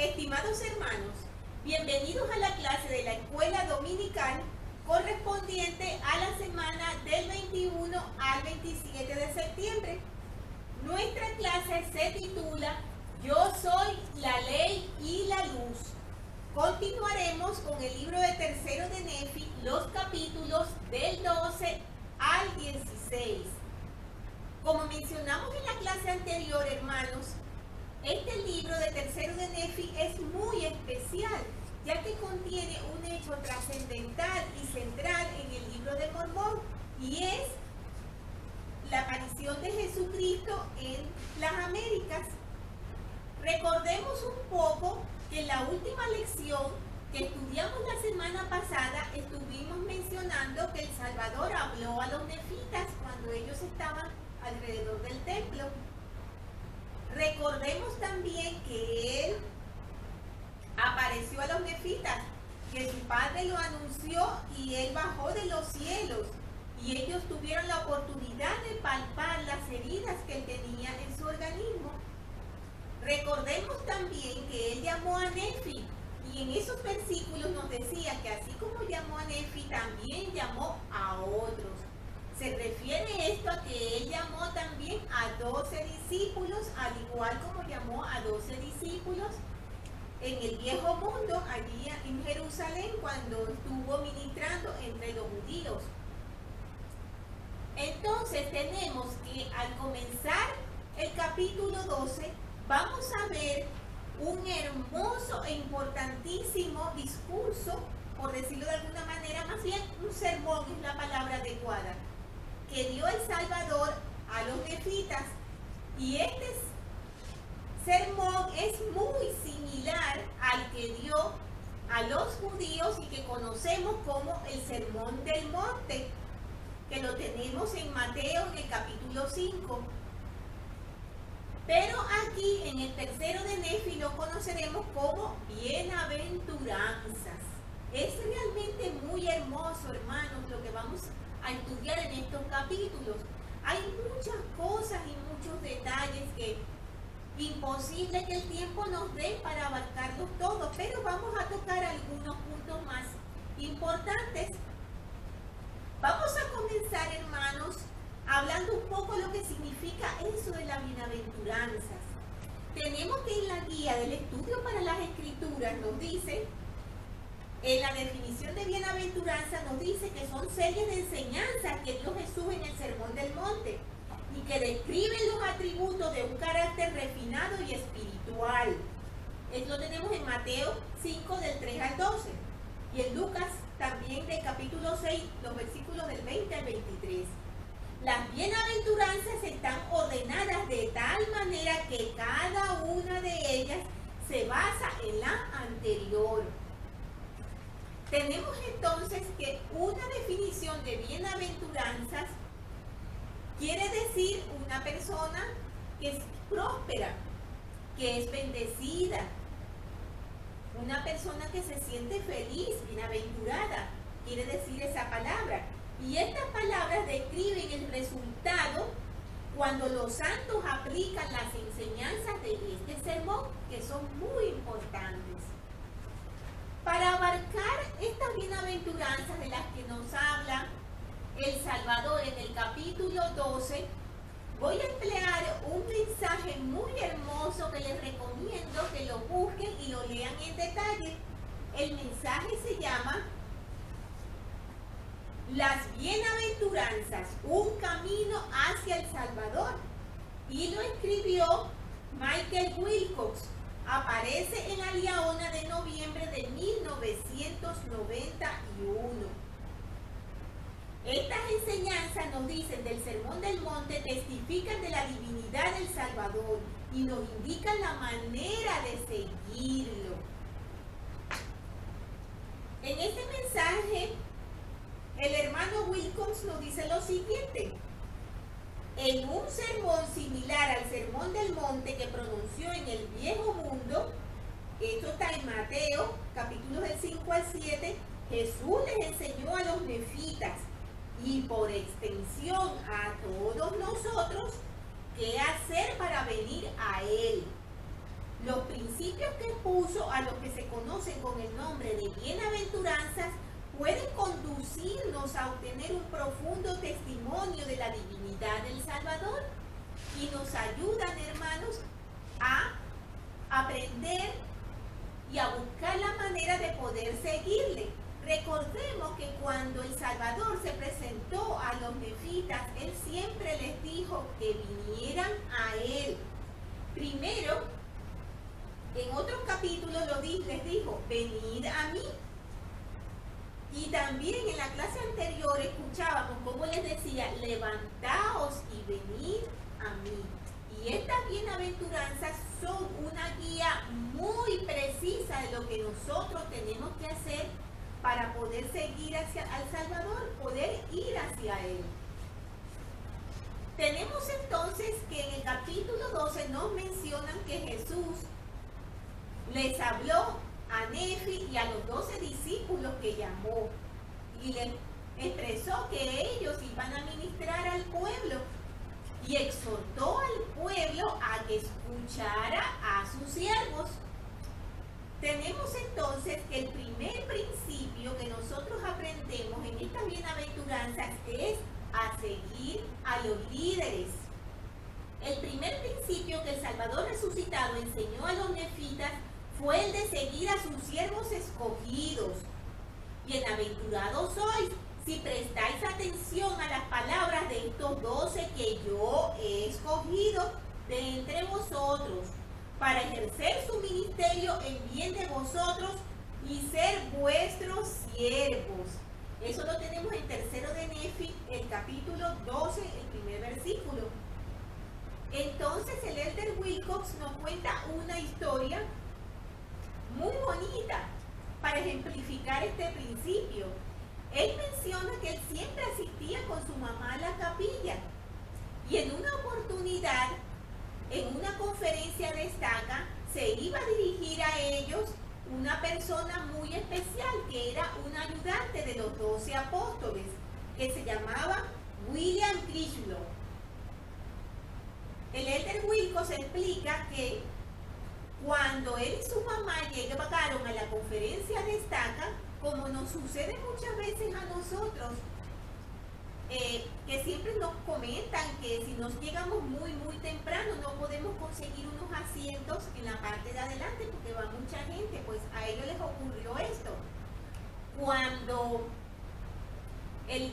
Estimados hermanos, bienvenidos a la clase de la escuela dominical correspondiente a la semana del 21 al 27 de septiembre. Nuestra clase se titula Yo soy la ley y la luz. Continuaremos con el libro de Tercero de Nefi, los capítulos del 12 al 16. Como mencionamos en la clase anterior, hermanos, este libro de Tercero de Nefi es muy especial, ya que contiene un hecho trascendental y central en el libro de Mormón, y es la aparición de Jesucristo en las Américas. Recordemos un poco que en la última lección que estudiamos la semana pasada estuvimos mencionando que el Salvador habló a los nefitas cuando ellos estaban alrededor del templo. Recordemos también que él apareció a los nefitas, que su padre lo anunció y él bajó de los cielos y ellos tuvieron la oportunidad de palpar las heridas que él tenía en su organismo. Recordemos también que él llamó a Nefi y en esos versículos nos decía que así como llamó a Nefi, también llamó a otros. Se refiere esto a que él llamó también a 12 discípulos, al igual como llamó a 12 discípulos en el viejo mundo, allí en Jerusalén, cuando estuvo ministrando entre los judíos. Entonces tenemos que al comenzar el capítulo 12, vamos a ver un hermoso e importantísimo discurso, por decirlo de alguna manera, más bien un sermón es la palabra adecuada, que dio el Salvador a los nefitas. Y este sermón es muy similar al que dio a los judíos y que conocemos como el Sermón del Monte, que lo tenemos en Mateo en el capítulo 5. Pero aquí en el Tercero de Nefi lo conoceremos como bienaventuranzas. Es realmente muy hermoso, hermanos, lo que vamos a estudiar en estos capítulos. Hay muchas cosas y muchos detalles que imposible que el tiempo nos dé para abarcarlos todos, pero vamos a tocar algunos puntos más importantes. Vamos a comenzar, hermanos, hablando un poco de lo que significa eso de las bienaventuranzas. Tenemos que en la guía del estudio para las escrituras nos dice, en la definición de bienaventuranza nos dice que son series de enseñanzas que dio Jesús en el Sermón del Monte y que describen los atributos de un carácter refinado y espiritual. Esto lo tenemos en Mateo 5 del 3 al 12 y en Lucas también del capítulo 6, los versículos del 20 al 23. Las bienaventuranzas están ordenadas de tal manera que cada una de ellas se basa en la anterior. Tenemos entonces que una definición de bienaventuranzas quiere decir una persona que es próspera, que es bendecida, una persona que se siente feliz, bienaventurada, quiere decir esa palabra. Y estas palabras describen el resultado cuando los santos aplican las enseñanzas de este sermón, que son muy importantes. Para abarcar estas bienaventuranzas de las que nos habla el Salvador en el capítulo 12, voy a emplear un mensaje muy hermoso que les recomiendo que lo busquen y lo lean en detalle. El mensaje se llama Las bienaventuranzas, un camino hacia el Salvador, y lo escribió Michael Wilcox. Aparece en la Liaona de noviembre de 1991. Estas enseñanzas nos dicen del Sermón del Monte, testifican de la divinidad del Salvador y nos indican la manera de seguirlo. En este mensaje, el hermano Wilcox nos dice lo siguiente: en un sermón similar al Sermón del Monte que pronunció en el Viejo Mundo, esto está en Mateo, capítulos del 5 al 7, Jesús les enseñó a los nefitas y por extensión a todos nosotros qué hacer para venir a Él. Los principios principios que puso, a los que se conocen con el nombre de bienaventuranzas, pueden conducirnos a obtener un profundo testimonio de la divinidad del Salvador y nos ayudan, hermanos, a aprender y a buscar la manera de poder seguirle. Recordemos que cuando el Salvador se presentó a los nefitas, Él siempre les dijo que vinieran a Él. Primero, en otros capítulos les dijo, venid a mí. Y también en la clase anterior escuchábamos cómo les decía, levantaos y venid a mí. Y estas bienaventuranzas son una guía muy precisa de lo que nosotros tenemos que hacer para poder seguir al Salvador, poder ir hacia Él. Tenemos entonces que en el capítulo 12 nos mencionan que Jesús les habló a Nefi y a los 12 discípulos que llamó y les expresó que ellos iban a ministrar al pueblo y exhortó al pueblo a que escuchara a sus siervos. Tenemos entonces que el primer principio que nosotros aprendemos en estas bienaventuranzas es a seguir a los líderes. El primer principio que el Salvador resucitado enseñó a los nefitas fue el de seguir a sus siervos escogidos. Bienaventurados sois si prestáis atención a las palabras de estos 12 que yo he escogido de entre vosotros, para ejercer su ministerio en bien de vosotros y ser vuestros siervos. Eso lo tenemos en tercero de Nefi, el capítulo 12, el primer versículo. Entonces el Elder Wilcox nos cuenta una historia muy bonita para ejemplificar este principio. Él menciona que él siempre asistía con su mamá a la capilla y en una oportunidad, en una conferencia destaca, se iba a dirigir a ellos una persona muy especial que era un ayudante de los 12 apóstoles, que se llamaba William Critchlow. El Elder Wilcox explica que cuando él y su mamá llegaron a la conferencia destaca, como nos sucede muchas veces a nosotros, que siempre nos comentan que si nos llegamos muy temprano no podemos conseguir unos asientos en la parte de adelante porque va mucha gente, pues a ellos les ocurrió esto. Cuando el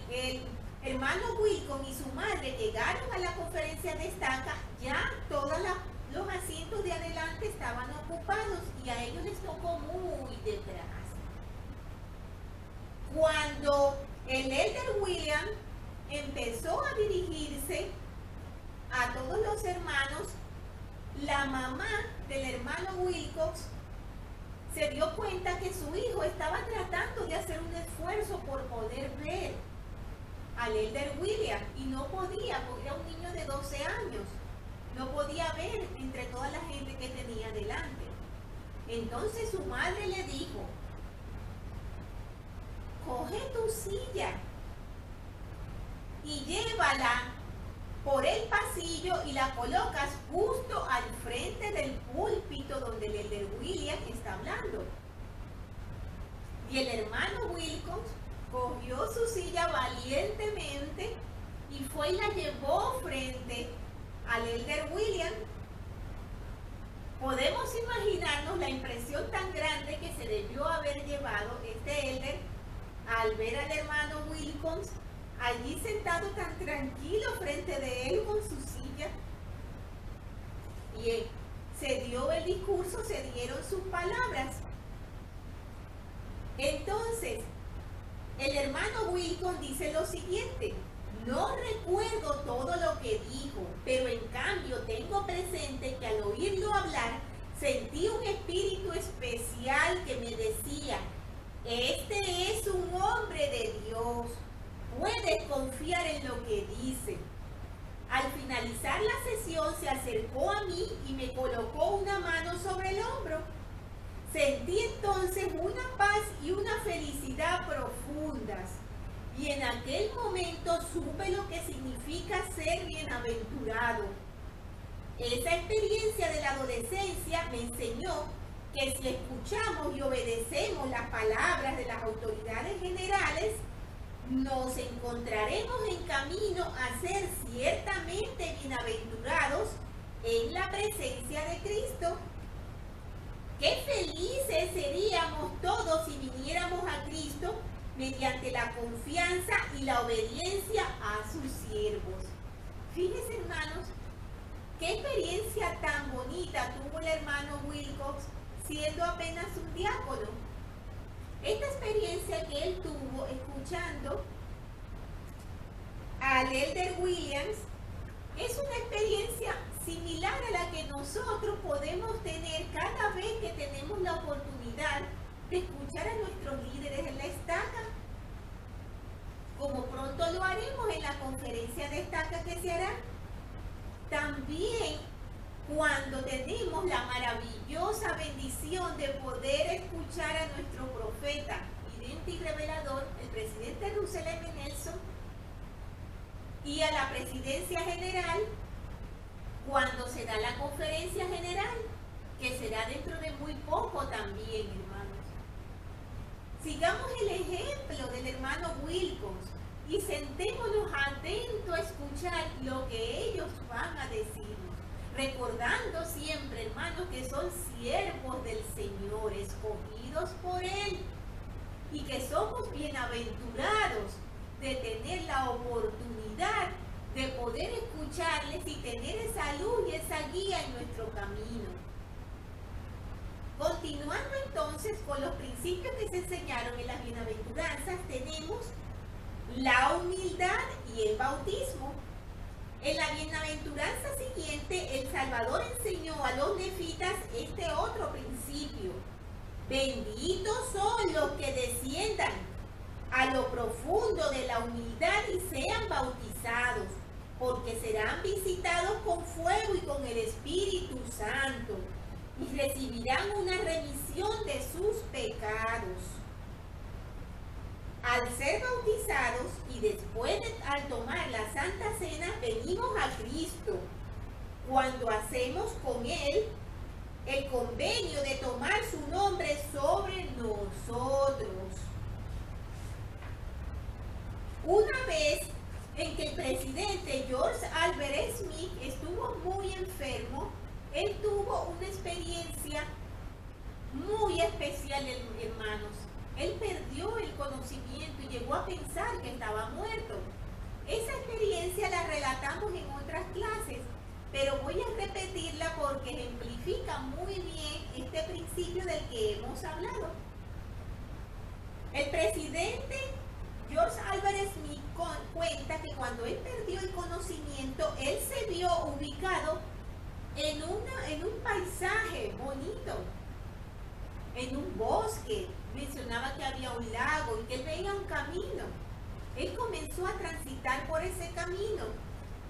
hermano Wilcom y su madre llegaron a la conferencia destaca, ya todos los asientos de adelante estaban ocupados y a ellos les tocó muy detrás. Cuando el Elder William empezó a dirigirse a todos los hermanos, la mamá del hermano Wilcox se dio cuenta que su hijo estaba tratando de hacer un esfuerzo por poder ver al Elder William y no podía, porque era un niño de 12 años, no podía ver entre toda la gente que tenía delante. Entonces su madre le dijo, coge tu silla y llévala por el pasillo y la colocas justo al frente del púlpito donde el Elder William está hablando. Y el hermano Wilcox cogió su silla valientemente y fue y la llevó frente al Elder William. Podemos imaginarnos la impresión tan grande que se debió haber llevado este Elder al ver al hermano Wilcox allí sentado tan tranquilo frente de él con su silla. Y se dio el discurso, se dieron sus palabras. Entonces, el hermano Wilcox dice lo siguiente: no recuerdo todo lo que dijo, pero en cambio tengo presente que al oírlo hablar, sentí un espíritu especial que me decía, este es un hombre de Dios. Puedes confiar en lo que dice. Al finalizar la sesión se acercó a mí y me colocó una mano sobre el hombro. Sentí entonces una paz y una felicidad profundas. Y en aquel momento supe lo que significa ser bienaventurado. Esa experiencia de la adolescencia me enseñó que si escuchamos y obedecemos las palabras de las autoridades generales, nos encontraremos en camino a ser ciertamente bienaventurados en la presencia de Cristo. Qué felices seríamos todos si viniéramos a Cristo mediante la confianza y la obediencia a sus siervos. Fíjense, hermanos, qué experiencia tan bonita tuvo el hermano Wilcox siendo apenas un diácono. Esta experiencia que él tuvo escuchando al Elder Williams es una experiencia similar a la que nosotros podemos tener cada vez que tenemos la oportunidad de escuchar a nuestros líderes en la estaca, como pronto lo haremos en la conferencia de estaca que se hará. También cuando tenemos la maravillosa bendición de poder escuchar a nuestro profeta, vidente y revelador, el presidente Russell M. Nelson, y a la presidencia general, cuando se da la conferencia general, que será dentro de muy poco también, hermanos. Sigamos el ejemplo del hermano Wilcox y sentémonos atentos a escuchar lo que ellos van a decirnos, recordando siempre, hermanos, que son siervos del Señor, escogidos por Él, y que somos bienaventurados de tener la oportunidad de poder escucharles y tener esa luz y esa guía en nuestro camino. Continuando entonces con los principios que se enseñaron en las bienaventuranzas, tenemos la humildad y el bautismo. En la bienaventuranza siguiente, el Salvador enseñó a los nefitas este otro principio: benditos son los que desciendan a lo profundo de la humildad y sean bautizados, porque serán visitados con fuego y con el Espíritu Santo, y recibirán una remisión de sus pecados. Al ser bautizados y después al tomar la Santa Cena, venimos a Cristo, cuando hacemos con Él el convenio de tomar su nombre sobre nosotros. Una vez en que el presidente George Albert Smith estuvo muy enfermo, él tuvo una experiencia muy especial, hermanos. Él perdió el conocimiento y llegó a pensar que estaba muerto. Esa experiencia la relatamos en otras clases, pero voy a repetirla porque ejemplifica muy bien este principio del que hemos hablado. El presidente George Albert Smith cuenta que cuando él perdió el conocimiento, él se vio ubicado en un paisaje bonito, en un bosque. Mencionaba que había un lago y que él veía un camino. Él comenzó a transitar por ese camino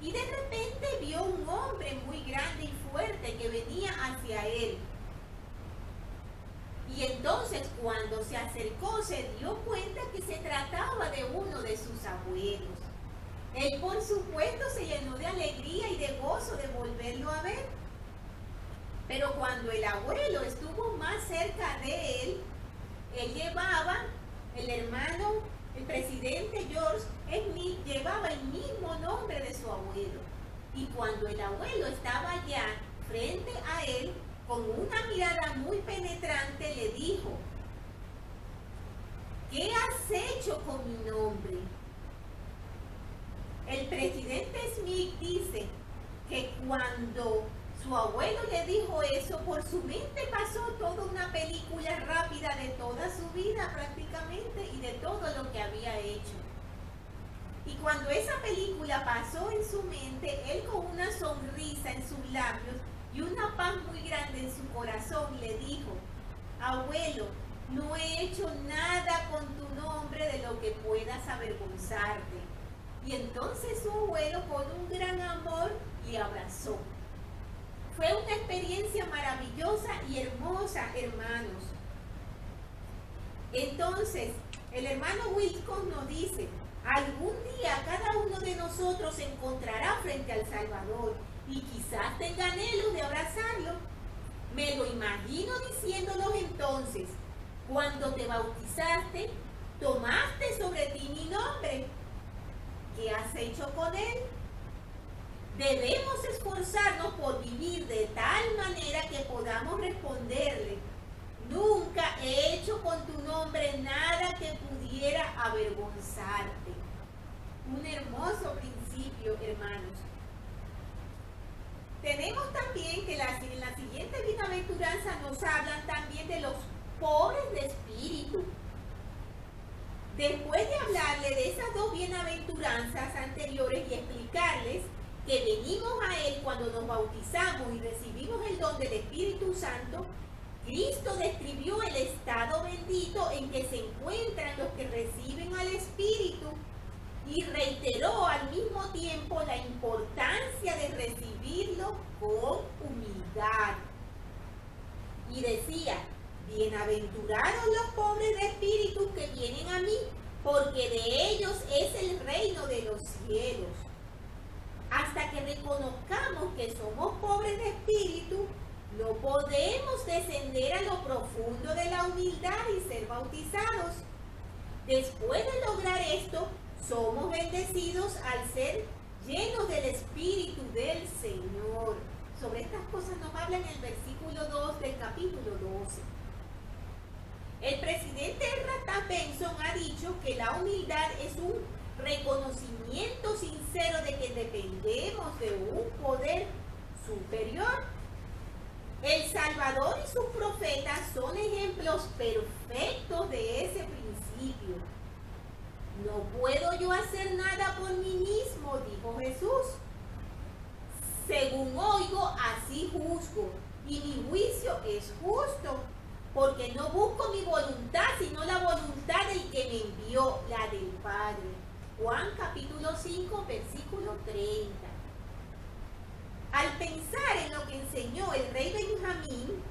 y de repente vio un hombre muy grande y fuerte que venía hacia él. Y entonces cuando se acercó se dio cuenta que se trataba de uno de sus abuelos. Él por supuesto se llenó de alegría y de gozo de volverlo a ver. Pero cuando el abuelo estuvo más cerca de él llevaba, el presidente George Smith llevaba el mismo nombre de su abuelo. Y cuando el abuelo estaba allá frente a él, con una mirada muy penetrante le dijo: ¿qué has hecho con mi nombre? El presidente Smith dice que cuando su abuelo le dijo eso, por su mente pasó toda una película rápida de toda su vida prácticamente y de todo lo que había hecho. Y cuando esa película pasó en su mente, él con una sonrisa en sus labios y una paz muy grande en su corazón le dijo: abuelo, no he hecho nada con tu nombre de lo que puedas avergonzarte. Y entonces su abuelo con un gran amor le abrazó. Fue una experiencia maravillosa y hermosa, hermanos. Entonces, el hermano Wilcox nos dice: algún día cada uno de nosotros se encontrará frente al Salvador y quizás tenga anhelo de abrazarlo. Me lo imagino diciéndolos entonces: cuando te bautizaste, tomaste sobre ti mi nombre. ¿Qué has hecho con él? Debemos esforzarnos por vivir de tal manera que podamos responderle: nunca he hecho con tu nombre nada que pudiera avergonzarte. Un hermoso principio, hermanos. Tenemos también que en la siguiente bienaventuranza nos hablan también de los pobres de espíritu. Después de hablarle de esas dos bienaventuranzas anteriores y explicarles que venimos a Él cuando nos bautizamos y recibimos el don del Espíritu Santo, Cristo describió el estado bendito en que se encuentran los que reciben al Espíritu y reiteró al mismo tiempo la importancia de recibirlo con humildad. Y decía: bienaventurados los pobres de espíritu que vienen a mí, porque de ellos es el reino de los cielos. Hasta que reconozcamos que somos pobres de espíritu, no podemos descender a lo profundo de la humildad y ser bautizados. Después de lograr esto, somos bendecidos al ser llenos del Espíritu del Señor. Sobre estas cosas nos habla en el versículo 2 del capítulo 12. El presidente Rata Benson ha dicho que la humildad es un reconocimiento sincero de que dependemos de un poder superior. El Salvador y sus profetas son ejemplos perfectos de ese principio. No puedo yo hacer nada por mí mismo, dijo Jesús. Según oigo, así juzgo, y mi juicio es justo, porque no busco mi voluntad, sino la voluntad del que me envió, la del Padre. Juan capítulo 5, versículo 30. Al pensar en lo que enseñó el rey Benjamín,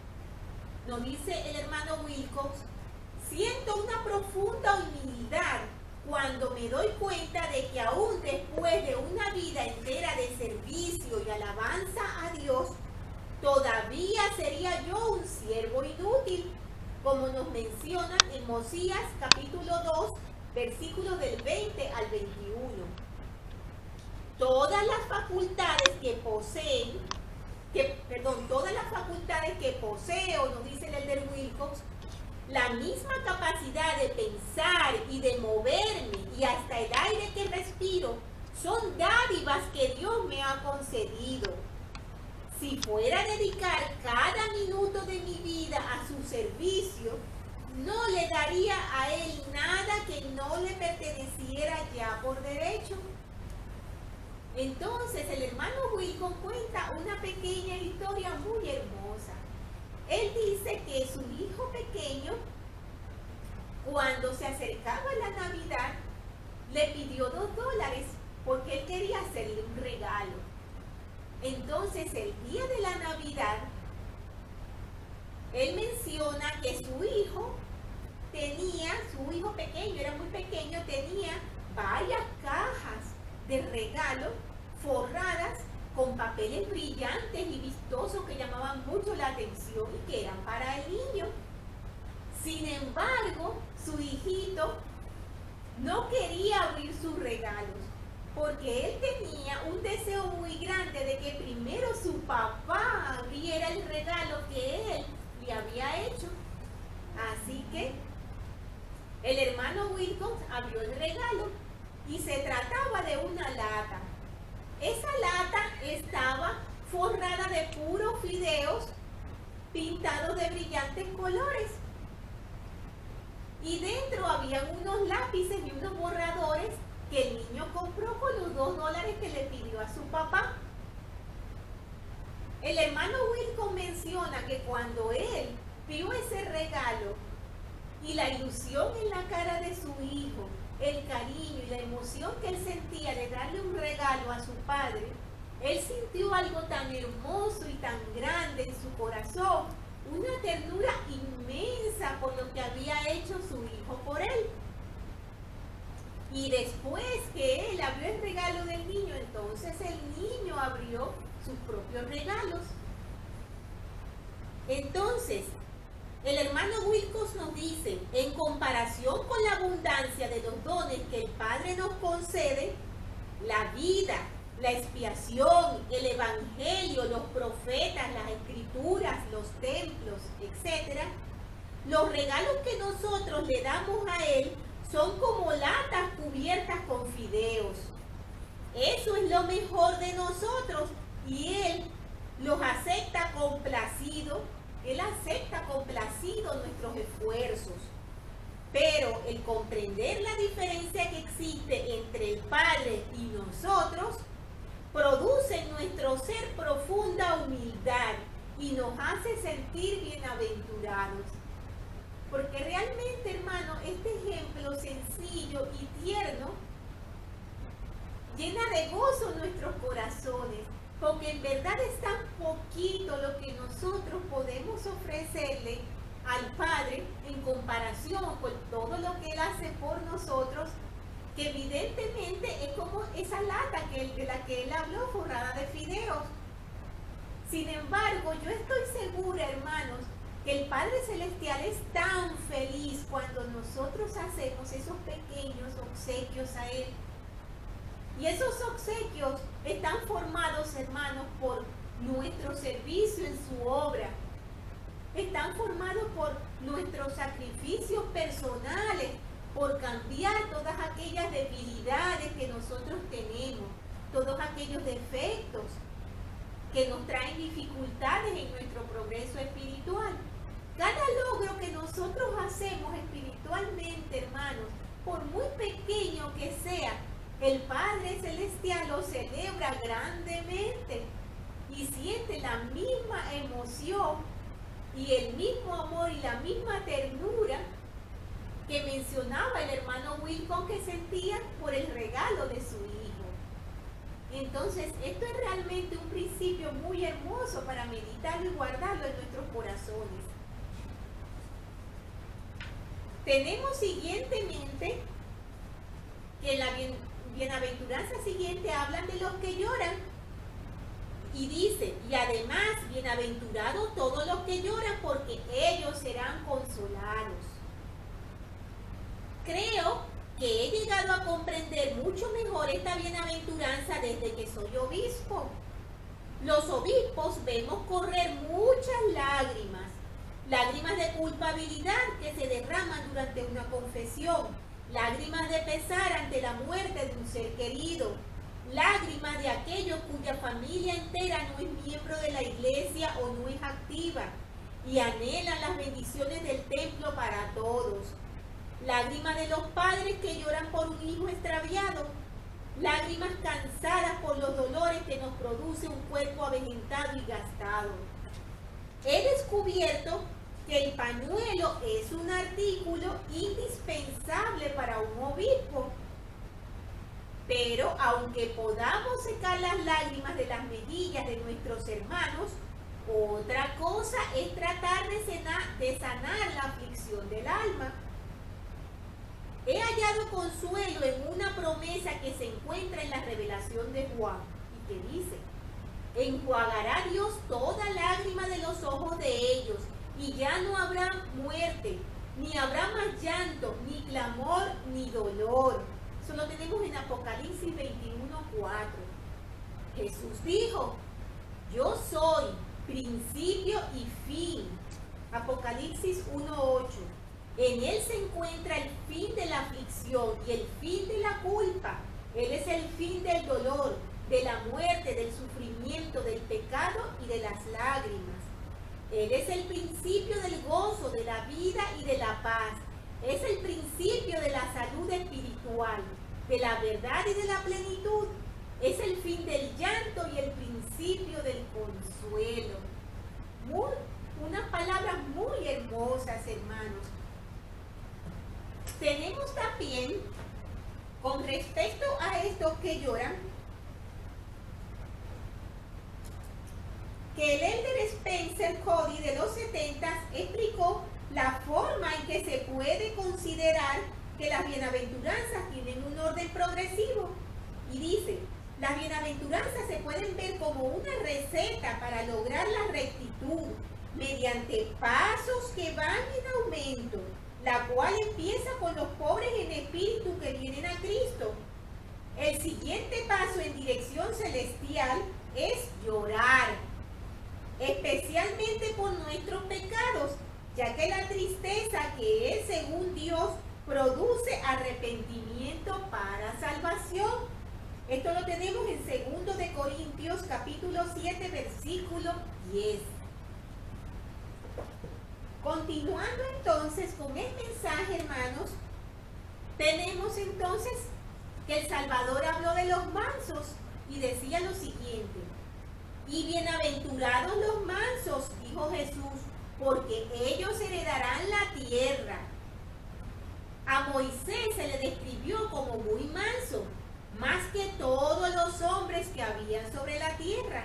nos dice el hermano Wilcox, siento una profunda humildad cuando me doy cuenta de que aún después de una vida entera de servicio y alabanza a Dios, todavía sería yo un siervo inútil, como nos mencionan en Mosías capítulo 2, versículos del 20 al 21. Todas las facultades que poseo, nos dice el elder Wilcox, la misma capacidad de pensar y de moverme y hasta el aire que respiro son dádivas que Dios me ha concedido. Si fuera a dedicar cada minuto de mi vida a su servicio, no le daría a Él nada que no le perteneciera ya por derecho. Entonces el hermano Wilcox cuenta una pequeña historia muy hermosa. Él dice que su hijo pequeño, cuando se acercaba la Navidad, le pidió $2 porque él quería hacerle un regalo. Entonces el día de la Navidad, él menciona que su hijo pequeño, era muy pequeño, tenía varias cajas de regalo forradas con papeles brillantes y vistosos que llamaban mucho la atención y que eran para el niño. Sin embargo, su hijito no quería abrir sus regalos porque él tenía un deseo muy grande de que primero su papá abriera el regalo que él le había hecho. Así que el hermano Wilcox abrió el regalo y se trataba de una lata. Esa lata estaba forrada de puros fideos pintados de brillantes colores. Y dentro habían unos lápices y unos borradores que el niño compró con los $2 que le pidió a su papá. El hermano Wilcox menciona que cuando él vio ese regalo y la ilusión en la cara de su hijo, el cariño y la emoción que él sentía de darle un regalo a su padre, él sintió algo tan hermoso y tan grande en su corazón, una ternura inmensa por lo que había hecho su hijo por él. Y después que él abrió el regalo del niño, entonces el niño abrió sus propios regalos. Entonces, el hermano Wilcox nos dice, en comparación con la abundancia de los dones que el Padre nos concede, la vida, la expiación, el evangelio, los profetas, las escrituras, los templos, etc., los regalos que nosotros le damos a Él son como latas cubiertas con fideos. Eso es lo mejor de nosotros y Él los acepta complacido. Él acepta complacido nuestros esfuerzos. Pero el comprender la diferencia que existe entre el Padre y nosotros produce en nuestro ser profunda humildad y nos hace sentir bienaventurados. Porque realmente, hermano, este ejemplo sencillo y tierno llena de gozo nuestros corazones, porque en verdad es tan poquito lo que nosotros podemos ofrecerle al Padre en comparación con todo lo que Él hace por nosotros, que evidentemente es como esa lata de la que Él habló, forrada de fideos. Sin embargo, yo estoy segura, hermanos, que el Padre Celestial es tan feliz cuando nosotros hacemos esos pequeños obsequios a Él. Y esos obsequios están formados, hermanos, por nuestro servicio en su obra. Están formados por nuestros sacrificios personales, por cambiar todas aquellas debilidades que nosotros tenemos, todos aquellos defectos que nos traen dificultades en nuestro progreso espiritual. Cada logro que nosotros hacemos espiritualmente, hermanos, por muy pequeño que sea, el Padre Celestial lo celebra grandemente y siente la misma emoción y el mismo amor y la misma ternura que mencionaba el hermano Wilcox que sentía por el regalo de su hijo. Entonces, esto es realmente un principio muy hermoso para meditarlo y guardarlo en nuestros corazones. Tenemos siguientemente que la bienaventuranza siguiente habla de los que lloran y dice, y además bienaventurados todos los que lloran porque ellos serán consolados. Creo que he llegado a comprender mucho mejor esta bienaventuranza desde que soy obispo. Los obispos vemos correr muchas lágrimas, lágrimas de culpabilidad que se derraman durante una confesión, lágrimas de pesar ante la muerte de un ser querido, lágrimas de aquellos cuya familia entera no es miembro de la iglesia o no es activa y anhelan las bendiciones del templo para todos, lágrimas de los padres que lloran por un hijo extraviado, lágrimas cansadas por los dolores que nos produce un cuerpo avejentado y gastado. He descubierto que el pañuelo es un artículo indispensable para un obispo. Pero aunque podamos secar las lágrimas de las mejillas de nuestros hermanos, otra cosa es tratar de sanar la aflicción del alma. He hallado consuelo en una promesa que se encuentra en la revelación de Juan y que dice: enjuagará Dios toda lágrima de los ojos de ellos, y ya no habrá muerte, ni habrá más llanto, ni clamor, ni dolor. Eso lo tenemos en Apocalipsis 21:4. Jesús dijo: yo soy principio y fin. Apocalipsis 1:8. En Él se encuentra el fin de la aflicción y el fin de la culpa. Él es el fin del dolor, de la muerte, del sufrimiento, del pecado y de las lágrimas. Él es el principio del gozo, de la vida y de la paz. Es el principio de la salud espiritual, de la verdad y de la plenitud. Es el fin del llanto y el principio del consuelo. Unas palabras muy hermosas, hermanos. Tenemos también, con respecto a estos que lloran, que el elder Spencer Cody de los 70 explicó la forma en que se puede considerar que las bienaventuranzas tienen un orden progresivo. Y dice: las bienaventuranzas se pueden ver como una receta para lograr la rectitud, mediante pasos que van en aumento, la cual empieza con los pobres en espíritu que vienen a Cristo. El siguiente paso en dirección celestial es llorar, especialmente por nuestros pecados, ya que la tristeza que es según Dios produce arrepentimiento para salvación. Esto lo tenemos en 2 de Corintios capítulo 7 versículo 10. Continuando entonces con el mensaje, hermanos, tenemos entonces que el Salvador habló de los mansos y decía lo siguiente: y bienaventurados los mansos, dijo Jesús, porque ellos heredarán la tierra. A Moisés se le describió como muy manso, más que todos los hombres que habían sobre la tierra,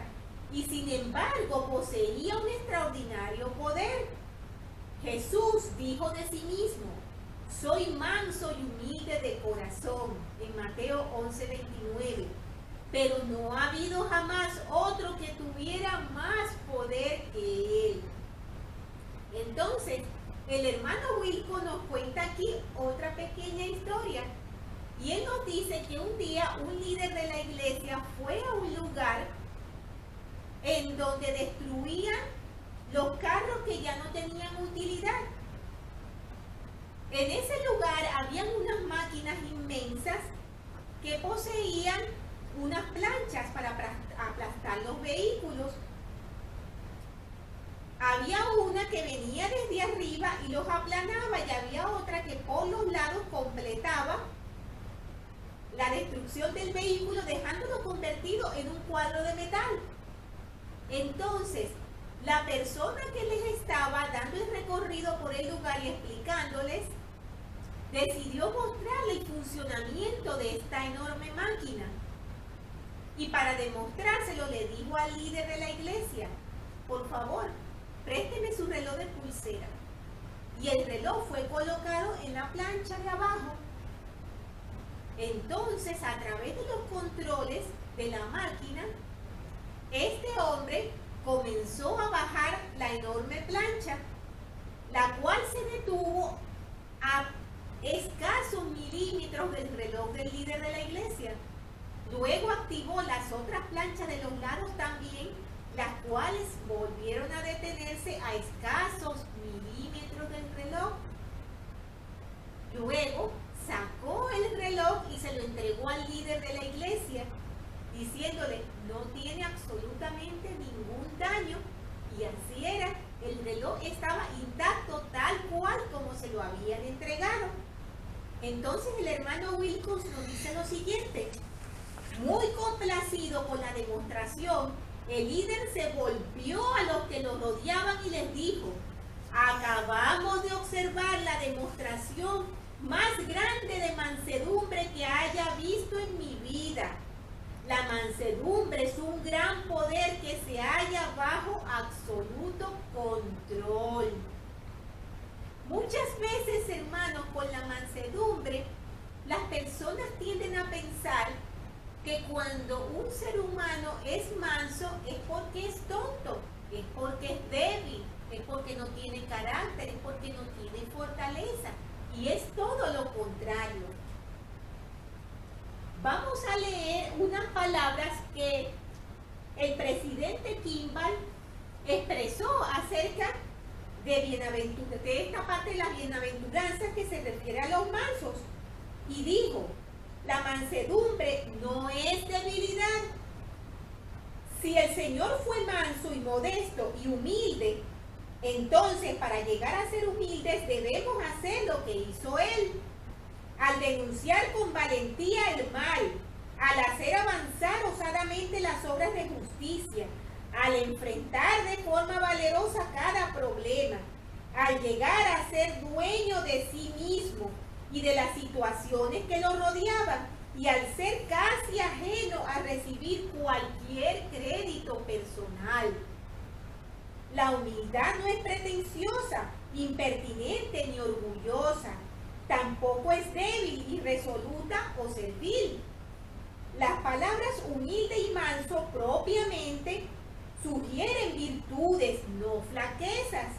y sin embargo poseía un extraordinario poder. Jesús dijo de sí mismo: soy manso y humilde de corazón, en Mateo 11:29, pero no ha habido jamás otro que tuviera más poder que él. Entonces, el hermano Wilco nos cuenta aquí otra pequeña historia, y él nos dice que un día un líder de la iglesia fue a un lugar en donde destruían los carros que ya no tenían utilidad. En ese lugar habían unas máquinas inmensas que poseían unas planchas para aplastar los vehículos. Había una que venía desde arriba y los aplanaba, y había otra que por los lados completaba la destrucción del vehículo, dejándolo convertido en un cuadro de metal. Entonces, la persona que les estaba dando el recorrido por el lugar y explicándoles, decidió mostrarle el funcionamiento de esta enorme máquina. Y para demostrárselo le dijo al líder de la iglesia: por favor, présteme su reloj de pulsera. Y el reloj fue colocado en la plancha de abajo. Entonces, a través de los controles de la máquina, este hombre comenzó a bajar la enorme plancha, la cual se detuvo a escasos milímetros del reloj del líder de la iglesia. Luego activó las otras planchas de los lados también, las cuales volvieron a detenerse a escasos milímetros del reloj. Luego sacó el reloj y se lo entregó al líder de la iglesia, diciéndole: no tiene absolutamente ningún daño. Y así era, el reloj estaba intacto tal cual como se lo habían entregado. Entonces el hermano Wilcox nos dice lo siguiente: muy complacido con la demostración, el líder se volvió a los que lo rodeaban y les dijo: acabamos de observar la demostración más grande de mansedumbre que haya visto en mi vida. La mansedumbre es un gran poder que se halla bajo absoluto control. Muchas veces, hermanos, con la mansedumbre, las personas tienden a pensar que cuando un ser humano es manso es porque es tonto, es porque es débil, es porque no tiene carácter, es porque no tiene fortaleza. Y es todo lo contrario. Vamos a leer unas palabras que el presidente Kimball expresó acerca de esta parte de las bienaventuranzas que se refiere a los mansos. Y dijo: la mansedumbre no es debilidad. Si el Señor fue manso y modesto y humilde, entonces para llegar a ser humildes debemos hacer lo que hizo Él. Al denunciar con valentía el mal, al hacer avanzar osadamente las obras de justicia, al enfrentar de forma valerosa cada problema, al llegar a ser dueño de sí mismo y de las situaciones que lo rodeaban, y al ser casi ajeno a recibir cualquier crédito personal. La humildad no es pretenciosa, impertinente ni orgullosa. Tampoco es débil, irresoluta o servil. Las palabras humilde y manso propiamente sugieren virtudes no flaquezas.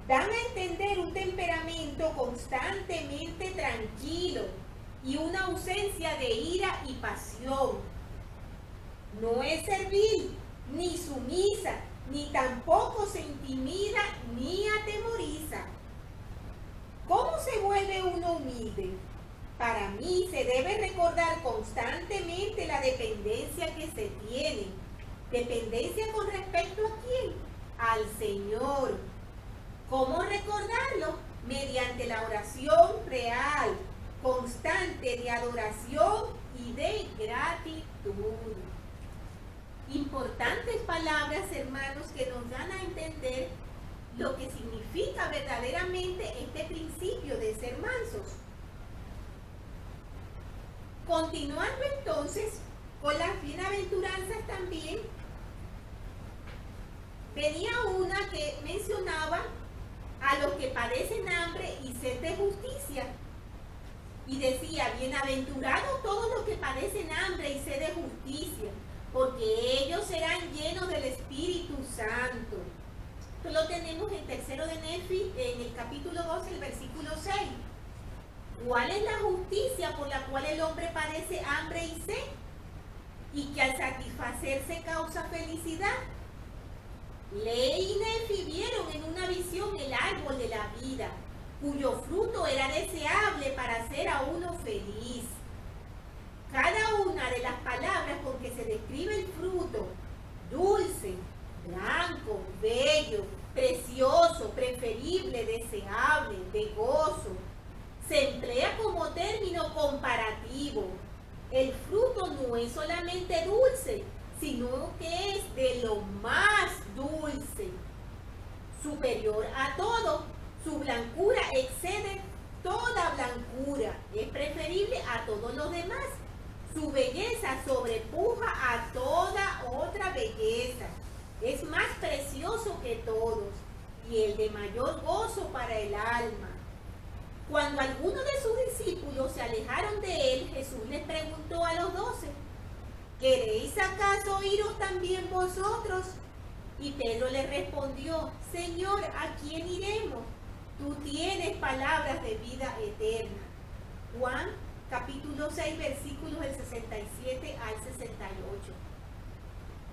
Dan a entender un temperamento constantemente tranquilo y una ausencia de ira y pasión. No es servil, ni sumisa, ni tampoco se intimida ni atemoriza. ¿Cómo se vuelve uno humilde? Para mí se debe recordar constantemente la dependencia que se tiene. ¿Dependencia con respecto a quién? Al Señor. ¿Cómo recordarlo? Mediante la oración real, constante de adoración y de gratitud. Importantes palabras, hermanos, que nos dan a entender lo que significa verdaderamente este principio de ser mansos. Continuando entonces con las bienaventuranzas también, venía una que mencionaba a los que padecen hambre y sed de justicia. Y decía, bienaventurados todos los que padecen hambre y sed de justicia, porque ellos serán llenos del Espíritu Santo. Esto lo tenemos en tercero de Nefi, en el capítulo 12, el versículo 6. ¿Cuál es la justicia por la cual el hombre padece hambre y sed? Y que al satisfacerse causa felicidad. Ley y Nefi vieron en una visión el árbol de la vida, cuyo fruto era deseable para hacer a uno feliz. Cada una de las palabras con que se describe el fruto, dulce, blanco, bello, precioso, preferible, deseable, de gozo, se emplea como término comparativo. El fruto no es solamente dulce, sino que es de lo más dulce, superior a todo. Su blancura excede toda blancura, es preferible a todos los demás. Su belleza sobrepuja a toda otra belleza, es más precioso que todos y el de mayor gozo para el alma. Cuando algunos de sus discípulos se alejaron de él, Jesús les preguntó a los 12, ¿queréis acaso iros también vosotros? Y Pedro le respondió, Señor, ¿a quién iremos? Tú tienes palabras de vida eterna. Juan capítulo 6, versículos del 67 al 68.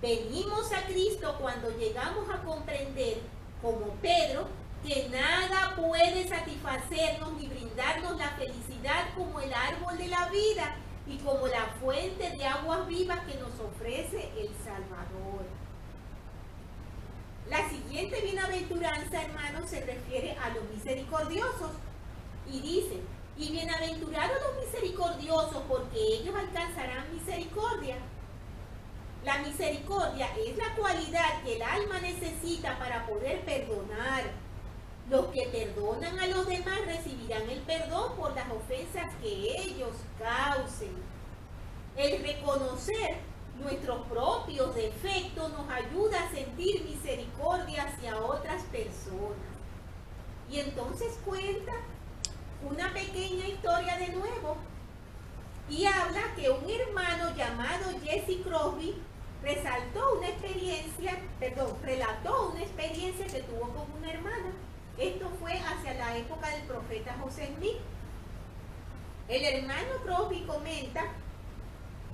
Venimos a Cristo cuando llegamos a comprender, como Pedro, que nada puede satisfacernos ni brindarnos la felicidad como el árbol de la vida y como la fuente de aguas vivas que nos ofrece el Salvador. La siguiente bienaventuranza, hermanos, se refiere a los misericordiosos y dice, y bienaventurados los misericordiosos porque ellos alcanzarán misericordia. La misericordia es la cualidad que el alma necesita para poder perdonar. Los que perdonan a los demás recibirán el perdón por las ofensas que ellos causen. El reconocer nuestros propios defectos nos ayuda a sentir misericordia hacia otras personas. Y entonces cuenta una pequeña historia de nuevo y habla que un hermano llamado Jesse Crosby relató una experiencia que tuvo con una hermana. Esto fue hacia la época del profeta José Smith. El hermano Crosby comenta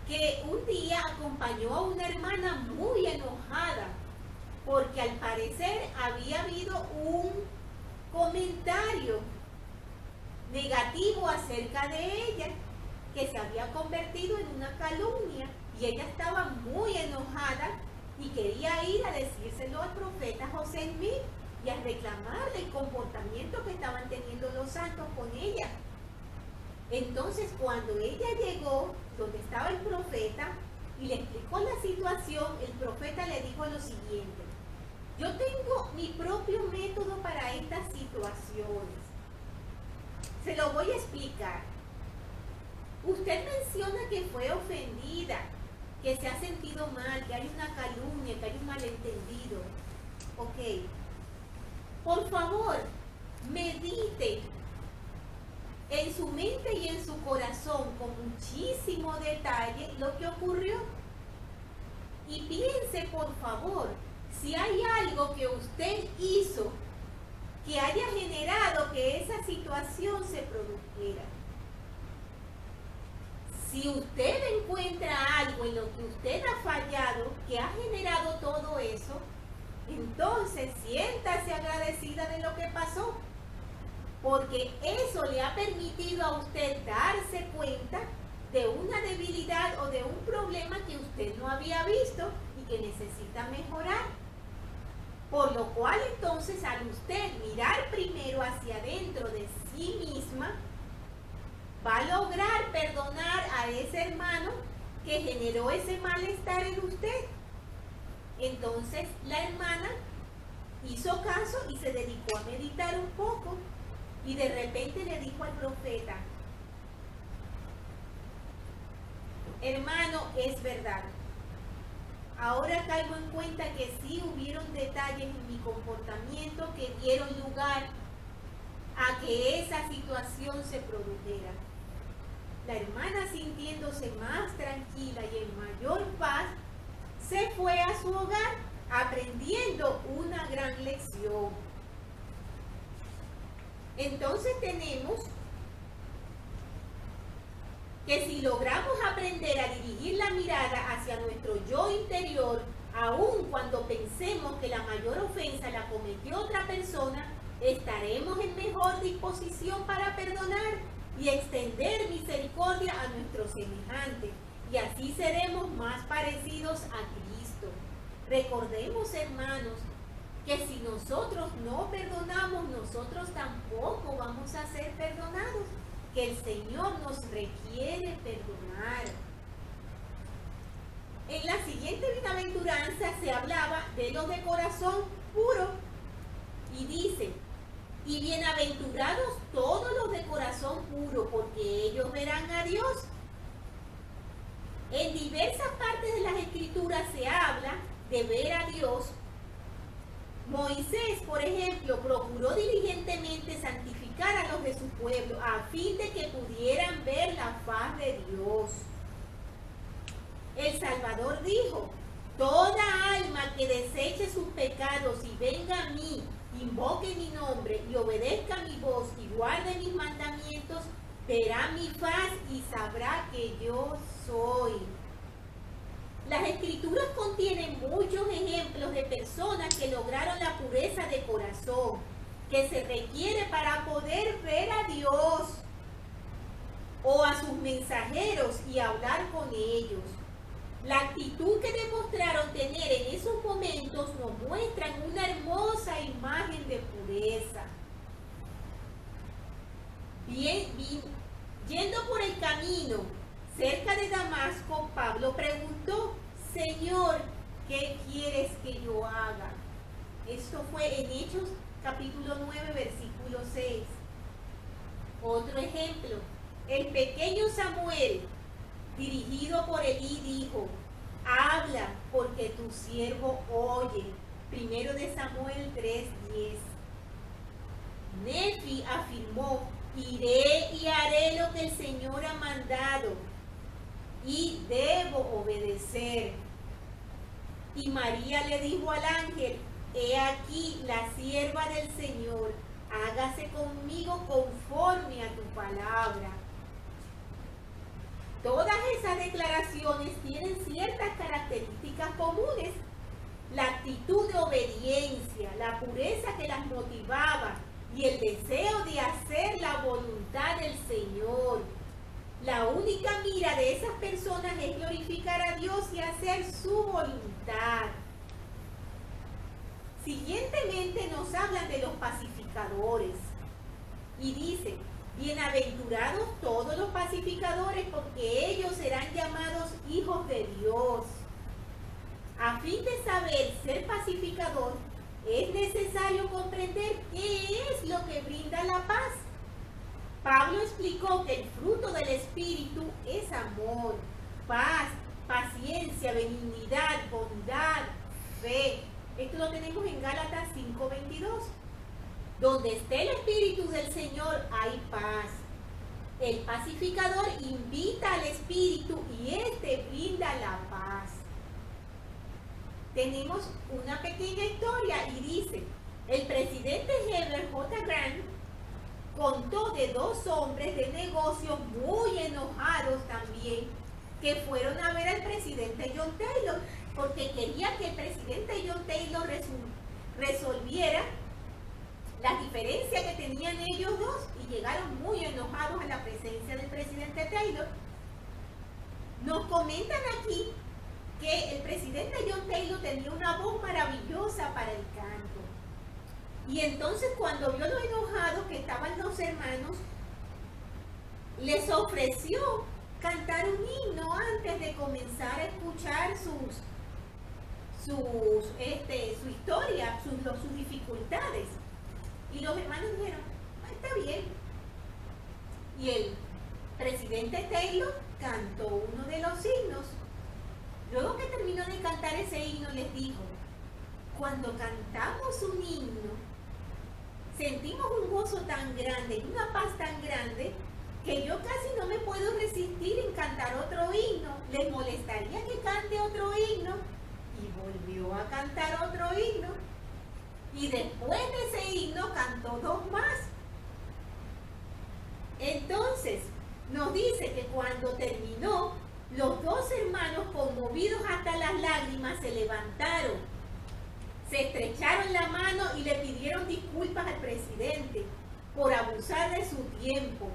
que un día acompañó a una hermana muy enojada porque al parecer había habido un comentario negativo acerca de ella que se había convertido en una calumnia y ella estaba muy enojada y quería ir a decírselo al profeta José Smith y a reclamarle el comportamiento que estaban teniendo los santos con ella. Entonces cuando ella llegó donde estaba el profeta y le explicó la situación, el profeta le dijo lo siguiente: yo tengo mi propio método para estas situaciones. Se lo voy a explicar. Usted menciona que fue ofendida, que se ha sentido mal, que hay una calumnia, que hay un malentendido. Ok. Por favor, medite en su mente y en su corazón con muchísimo detalle lo que ocurrió. Y piense, por favor, si hay algo que usted hizo que haya generado que esa situación se produjera. Si usted encuentra algo en lo que usted ha fallado, que ha generado todo eso, entonces siéntase agradecida de lo que pasó, porque eso le ha permitido a usted darse cuenta de una debilidad o de un problema que usted no había visto y que necesita mejorar. Por lo cual entonces, al usted mirar primero hacia adentro de sí misma, va a lograr perdonar a ese hermano que generó ese malestar en usted. Entonces la hermana hizo caso y se dedicó a meditar un poco, y de repente le dijo al profeta: hermano, es verdad. Ahora caigo en cuenta que sí hubieron detalles en mi comportamiento que dieron lugar a que esa situación se produjera. La hermana, sintiéndose más tranquila y en mayor paz, se fue a su hogar aprendiendo una gran lección. Entonces tenemos que si logramos aprender a dirigir la mirada hacia nuestro yo interior, aun cuando pensemos que la mayor ofensa la cometió otra persona, estaremos en mejor disposición para perdonar y extender misericordia a nuestros semejantes, y así seremos más parecidos a Cristo. Recordemos, hermanos, que si nosotros no perdonamos, nosotros tampoco vamos a ser perdonados, que el Señor nos requiere perdonar. En la siguiente bienaventuranza se hablaba de los de corazón puro, y dice: y bienaventurados todos los de corazón puro, porque ellos verán a Dios. En diversas partes de las Escrituras se habla de ver a Dios. Moisés, por ejemplo, procuró diligentemente santificar a los de su pueblo a fin de que pudieran ver la faz de Dios. El Salvador dijo: toda alma que deseche sus pecados y venga a mí, invoque mi nombre y obedezca mi voz y guarde mis mandamientos, verá mi faz y sabrá que yo soy. Las Escrituras contienen muchos ejemplos de personas que lograron la pureza de corazón, que se requiere para poder ver a Dios o a sus mensajeros y hablar con ellos. La actitud que demostraron tener en esos momentos nos muestran una hermosa imagen de pureza. Yendo por el camino cerca de Damasco, Pablo preguntó: Señor, ¿qué quieres que yo haga? Esto fue en Hechos capítulo 9, versículo 6. Otro ejemplo: el pequeño Samuel, dirigido por Elí, dijo: habla, porque tu siervo oye. Primero de Samuel 3:10. Nefi afirmó: iré y haré lo que el Señor ha mandado, y debo obedecer. Y María le dijo al ángel: he aquí la sierva del Señor, hágase conmigo conforme a tu palabra. Todas esas declaraciones tienen ciertas características comunes: la actitud de obediencia, la pureza que las motivaba y el deseo de hacer la voluntad del Señor. La única mira de esas personas es glorificar a Dios y hacer su voluntad. Siguientemente nos hablan de los pacificadores y dice: bienaventurados todos los pacificadores, porque ellos serán llamados hijos de Dios. A fin de saber ser pacificador, es necesario comprender qué es lo que brinda la paz. Pablo explicó que el fruto del Espíritu es amor, paz, paciencia, benignidad, bondad, fe. Esto lo tenemos en Gálatas 5:22. Donde esté el Espíritu del Señor hay paz. El pacificador invita al Espíritu y éste brinda la paz. tenemos una pequeña historia y dice, el presidente Herbert J. Grant contó de dos hombres de negocios muy enojados también, que fueron a ver al presidente John Taylor, porque quería que el presidente John Taylor resolviera las diferencias que tenían ellos dos, y llegaron muy enojados a la presencia del presidente Taylor. Nos comentan aquí que el presidente John Taylor tenía una voz maravillosa para el canto. Y entonces cuando vio lo enojados que estaban los hermanos, les ofreció cantar un himno antes de comenzar a escuchar su historia, sus dificultades. Y los hermanos dijeron, está bien. Y el presidente Taylor cantó uno de los himnos. Luego que terminó de cantar ese himno, les dijo, cuando cantamos un himno, sentimos un gozo tan grande, una paz tan grande, que yo casi no me puedo resistir en cantar otro himno. ¿Les molestaría que cante otro himno? Y volvió a cantar otro himno. Y después de ese himno cantó dos más. Entonces, nos dice que cuando terminó, los dos hermanos, conmovidos hasta las lágrimas, se levantaron, se estrecharon la mano y le pidieron disculpas al presidente por abusar de su tiempo.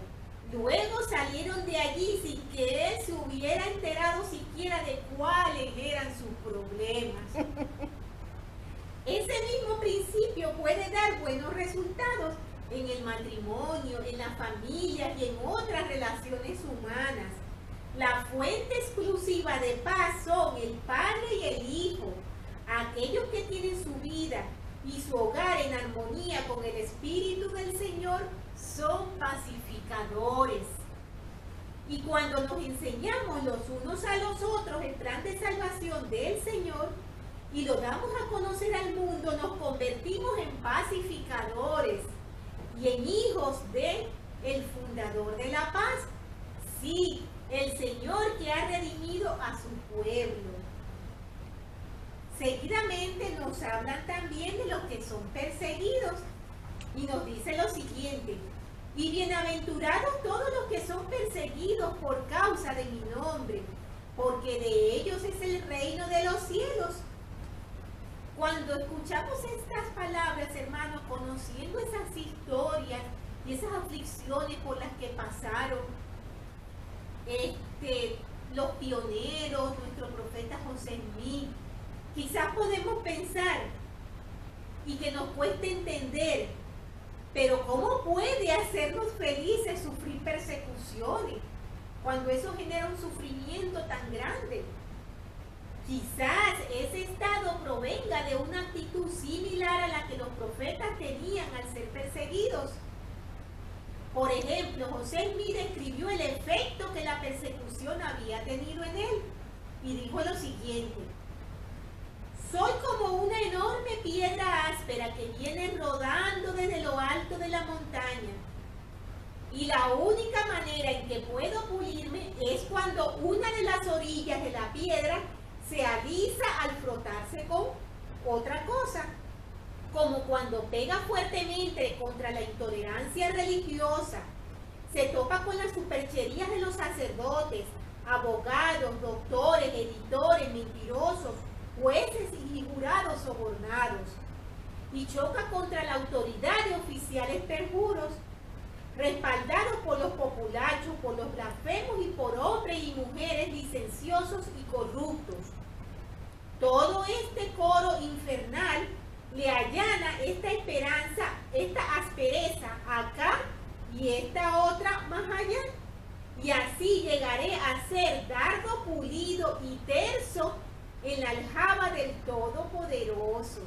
Luego salieron de allí sin que él se hubiera enterado siquiera de cuáles eran sus problemas. Ese mismo principio puede dar buenos resultados en el matrimonio, en la familia y en otras relaciones humanas. La fuente exclusiva de paz son el Padre y el Hijo. Aquellos que tienen su vida y su hogar en armonía con el Espíritu del Señor son pacificadores. Y cuando nos enseñamos los unos a los otros el plan de salvación del Señor y lo damos a conocer al mundo, nos convertimos en pacificadores y en hijos de el fundador de la paz. Sí, el Señor que ha redimido a su pueblo. Seguidamente nos hablan también de los que son perseguidos y nos dice lo siguiente: y bienaventurados todos los que son perseguidos por causa de mi nombre, porque de ellos es el reino de los cielos. Cuando escuchamos estas palabras, hermanos, conociendo esas historias y esas aflicciones por las que pasaron los pioneros, nuestro profeta José Smith, quizás podemos pensar y que nos cueste entender, pero ¿cómo puede hacernos felices sufrir persecuciones cuando eso genera un sufrimiento tan grande? Quizás ese estado provenga de una actitud similar a la que los profetas tenían al ser perseguidos. Por ejemplo, José Smith describió el efecto que la persecución había tenido en él y dijo lo siguiente: soy como una enorme piedra áspera que viene rodando desde lo alto de la montaña, y la única manera en que puedo pulirme es cuando una de las orillas de la piedra se alisa al frotarse con otra cosa, como cuando pega fuertemente contra la intolerancia religiosa, se topa con las supercherías de los sacerdotes, abogados, doctores, editores, mentirosos, jueces y jurados sobornados, y choca contra la autoridad de oficiales perjuros, respaldados por los populachos, por los blasfemos y por hombres y mujeres licenciosos y corruptos. Todo este coro infernal le allana esta esperanza, esta aspereza acá y esta otra más allá, y así llegaré a ser dardo pulido y terso en la aljaba del Todopoderoso.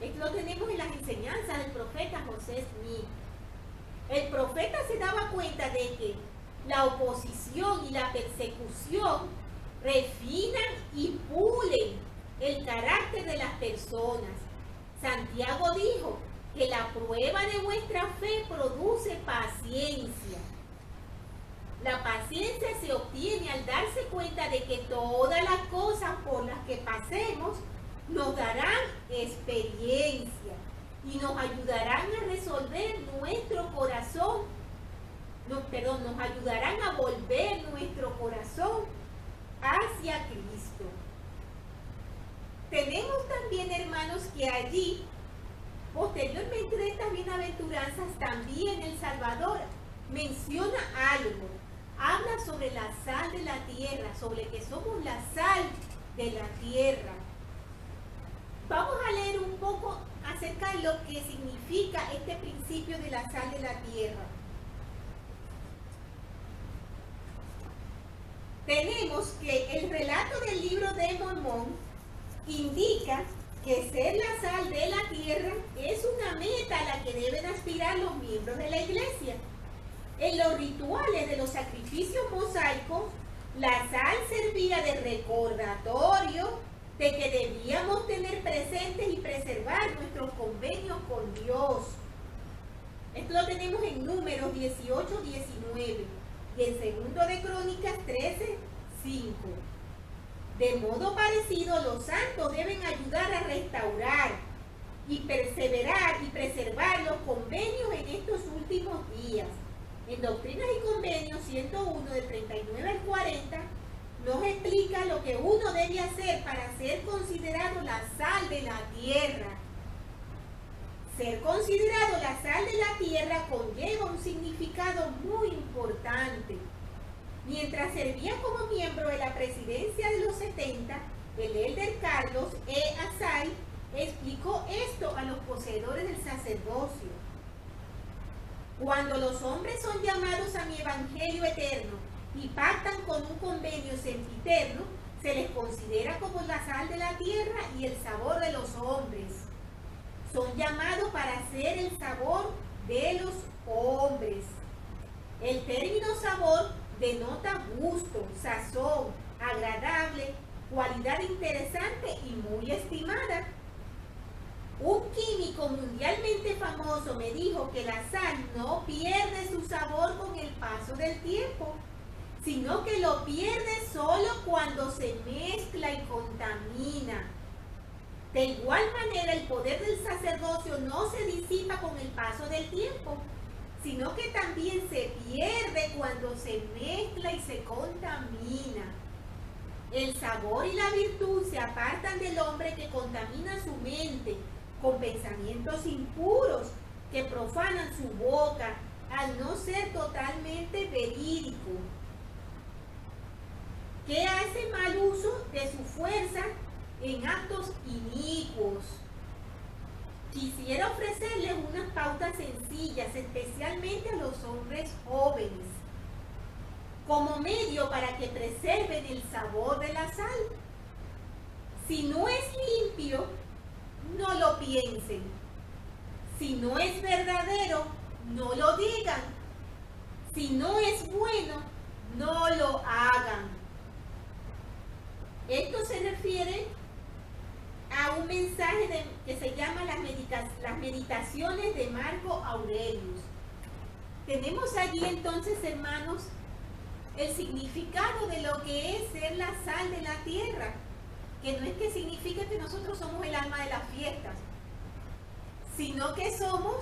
Esto lo tenemos en las enseñanzas del profeta José Smith. El profeta se daba cuenta de que la oposición y la persecución refinan y pulen el carácter de las personas. Santiago dijo que la prueba de vuestra fe produce paciencia. La paciencia se obtiene al darse cuenta de que todas las cosas por las que pasemos nos darán experiencia y nos ayudarán a resolver nuestro corazón, nos ayudarán a volver nuestro corazón hacia Cristo. Tenemos también, hermanos, que allí, posteriormente de estas bienaventuranzas, también el Salvador menciona algo. Habla sobre la sal de la tierra, sobre que somos la sal de la tierra. Vamos a leer un poco acerca de lo que significa este principio de la sal de la tierra. Tenemos que el relato del libro de Mormón indica que ser la sal de la tierra es una meta a la que deben aspirar los miembros de la iglesia. En los rituales de los sacrificios mosaicos, la sal servía de recordatorio de que debíamos tener presentes y preservar nuestros convenios con Dios. Esto lo tenemos en Números 18, 19 y en Segundo de Crónicas 13, 5. De modo parecido, los santos deben ayudar a restaurar y perseverar y preservar los convenios en estos últimos días. En Doctrinas y Convenios 101, del 39 al 40, nos explica lo que uno debe hacer para ser considerado la sal de la tierra. Ser considerado la sal de la tierra conlleva un significado muy importante. Mientras servía como miembro de la presidencia de los 70, el elder Carlos E. Asay explicó esto a los poseedores del sacerdocio. Cuando los hombres son llamados a mi evangelio eterno y pactan con un convenio sempiterno, se les considera como la sal de la tierra y el sabor de los hombres. Son llamados para ser el sabor de los hombres. El término sabor denota gusto, sazón, agradable, cualidad interesante y muy estimada. Un químico mundialmente famoso me dijo que la sal no pierde su sabor con el paso del tiempo, sino que lo pierde solo cuando se mezcla y contamina. De igual manera, el poder del sacerdocio no se disipa con el paso del tiempo, sino que también se pierde cuando se mezcla y se contamina. El sabor y la virtud se apartan del hombre que contamina su mente con pensamientos impuros que profanan su boca al no ser totalmente verídico, que hace mal uso de su fuerza en actos inicuos. Quisiera ofrecerles unas pautas sencillas, especialmente a los hombres jóvenes, como medio para que preserven el sabor de la sal. Si no es limpio, no lo piensen. Si no es verdadero, no lo digan. Si no es bueno, no lo hagan. Esto se refiere a un mensaje que se llama las meditaciones de Marco Aurelius. Tenemos allí entonces, hermanos, el significado de lo que es ser la sal de la tierra, que no es que signifique que nosotros somos el alma de las fiestas, sino que somos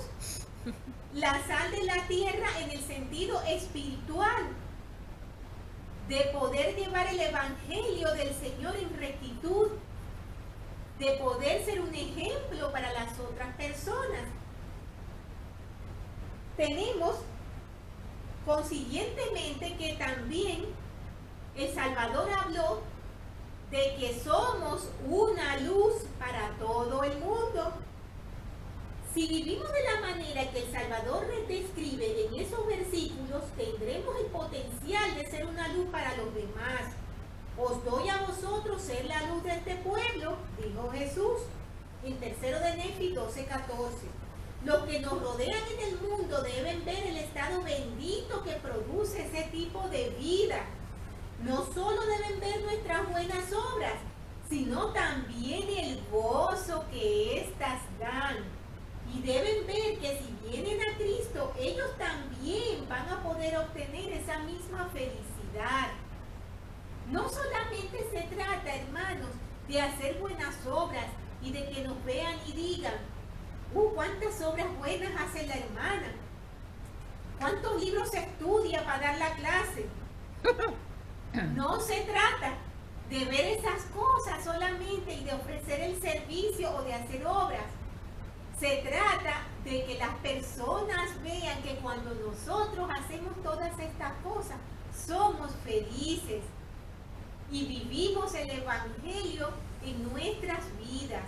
la sal de la tierra en el sentido espiritual, de poder llevar el evangelio del Señor en rectitud, de poder ser un ejemplo para las otras personas. Tenemos consiguientemente que también el Salvador habló de que somos una luz para todo el mundo. Si vivimos de la manera que el Salvador describe en esos versículos, tendremos el potencial de ser una luz para los demás. Os doy a vosotros ser la luz de este pueblo, dijo Jesús, en 3 de Nefi 12:14. Los que nos rodean en el mundo deben ver el estado bendito que produce ese tipo de vida. No solo deben ver nuestras buenas obras, sino también el gozo que éstas dan. Y deben ver que si vienen a Cristo, ellos también van a poder obtener esa misma felicidad. No solamente se trata, hermanos, de hacer buenas obras y de que nos vean y digan, cuántas obras buenas hace la hermana, cuántos libros estudia para dar la clase. No se trata de ver esas cosas solamente y de ofrecer el servicio o de hacer obras. Se trata de que las personas vean que cuando nosotros hacemos todas estas cosas, somos felices y vivimos el Evangelio en nuestras vidas,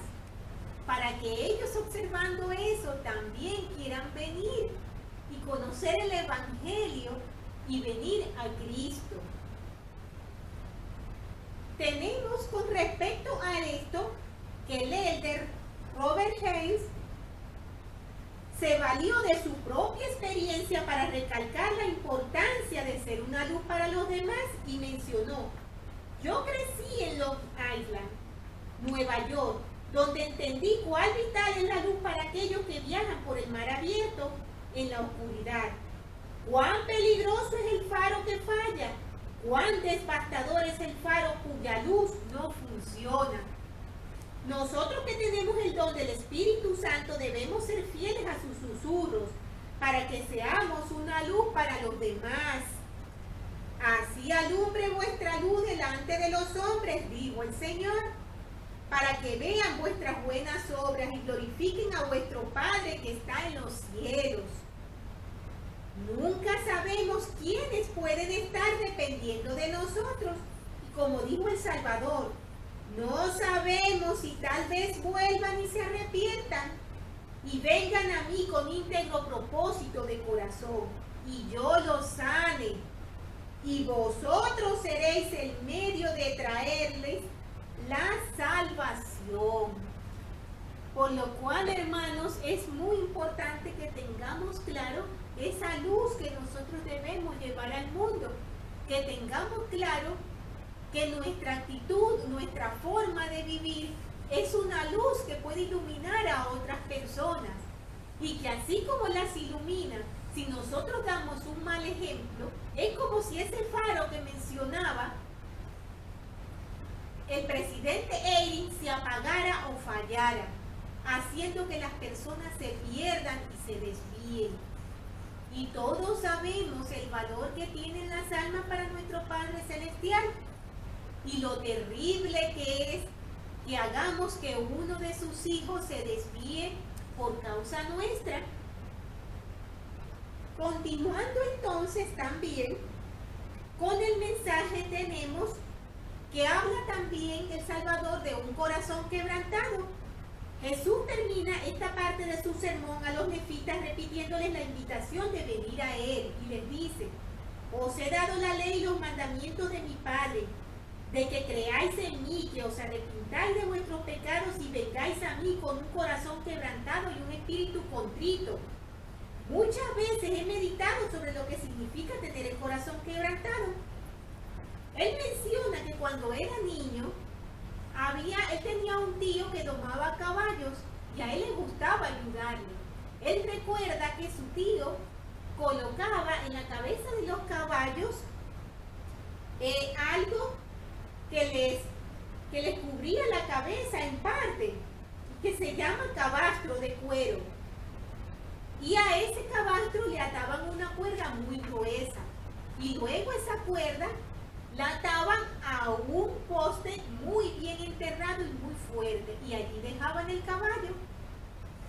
para que ellos, observando eso, también quieran venir y conocer el Evangelio y venir a Cristo. Tenemos con respecto a esto que el elder Robert Hayes se valió de su propia experiencia para recalcar la importancia de ser una luz para los demás y mencionó: yo crecí en Long Island, Nueva York, donde entendí cuán vital es la luz para aquellos que viajan por el mar abierto en la oscuridad. Cuán peligroso es el faro que falla, cuán devastador es el faro cuya luz no funciona. Nosotros que tenemos el don del Espíritu Santo debemos ser fieles a sus susurros para que seamos una luz para los demás. Así alumbre vuestra luz delante de los hombres, dijo el Señor, para que vean vuestras buenas obras y glorifiquen a vuestro Padre que está en los cielos. Nunca sabemos quiénes pueden estar dependiendo de nosotros. Y como dijo el Salvador, no sabemos si tal vez vuelvan y se arrepientan y vengan a mí con íntegro propósito de corazón y yo los sane. Y vosotros seréis el medio de traerles la salvación. Por lo cual, hermanos, es muy importante que tengamos claro esa luz que nosotros debemos llevar al mundo, que tengamos claro que nuestra actitud, nuestra forma de vivir es una luz que puede iluminar a otras personas y que así como las ilumina, si nosotros damos un mal ejemplo, es como si ese faro que mencionaba el presidente Eyring se apagara o fallara, haciendo que las personas se pierdan y se desvíen. Y todos sabemos el valor que tienen las almas para nuestro Padre Celestial y lo terrible que es que hagamos que uno de sus hijos se desvíe por causa nuestra. Continuando entonces también con el mensaje, tenemos que habla también el Salvador de un corazón quebrantado. Jesús termina esta parte de su sermón a los nefitas repitiéndoles la invitación de venir a Él y les dice: os he dado la ley y los mandamientos de mi Padre, de que creáis en mí, que os arrepintáis de vuestros pecados y vengáis a mí con un corazón quebrantado y un espíritu contrito. Muchas veces he meditado sobre lo que significa tener el corazón quebrantado. Él menciona que cuando era niño, él tenía un tío que domaba caballos y a él le gustaba ayudarle. Él recuerda que su tío colocaba en la cabeza de los caballos algo que les cubría la cabeza en parte, que se llama cabastro de cuero. Y a ese cabastro le ataban una cuerda muy gruesa y luego esa cuerda la ataban a un poste muy bien enterrado y muy fuerte y allí dejaban el caballo.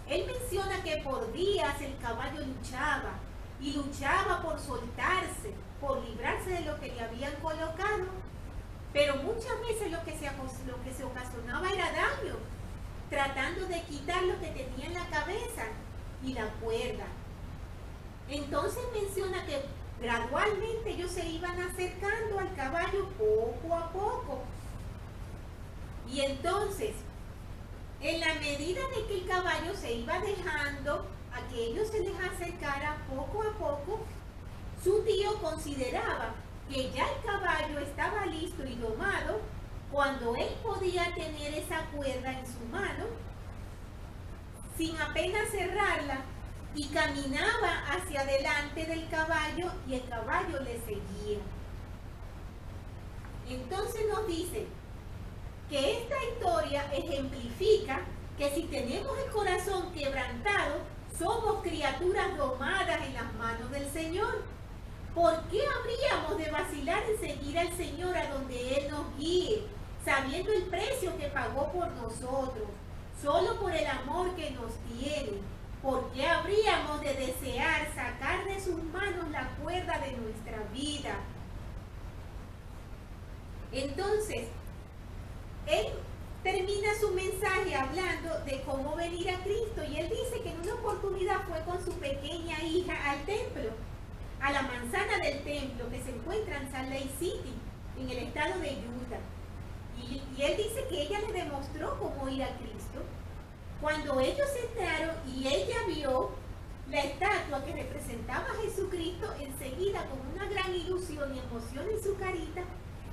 Él menciona que por días el caballo luchaba y luchaba por soltarse, por librarse de lo que le habían colocado, pero muchas veces lo que se ocasionaba era daño, tratando de quitar lo que tenía en la cabeza y la cuerda. Entonces menciona que gradualmente ellos se iban acercando al caballo poco a poco. Y entonces, en la medida de que el caballo se iba dejando a que ellos se les acercara poco a poco, su tío consideraba que ya el caballo estaba listo y domado cuando él podía tener esa cuerda en su mano, sin apenas cerrarla, y caminaba hacia adelante del caballo y el caballo le seguía. Entonces nos dice que esta historia ejemplifica que si tenemos el corazón quebrantado, somos criaturas domadas en las manos del Señor. ¿Por qué habríamos de vacilar en seguir al Señor a donde Él nos guíe, sabiendo el precio que pagó por nosotros, solo por el amor que nos tiene? ¿Por qué habríamos de desear sacar de sus manos la cuerda de nuestra vida? Entonces, Él termina su mensaje hablando de cómo venir a Cristo, y Él dice que en una oportunidad fue con su pequeña hija al templo, a la manzana del templo que se encuentra en Salt Lake City, en el estado de Utah. Y Él dice que ella le demostró cómo ir a Cristo. Cuando ellos entraron y ella vio la estatua que representaba a Jesucristo, enseguida con una gran ilusión y emoción en su carita,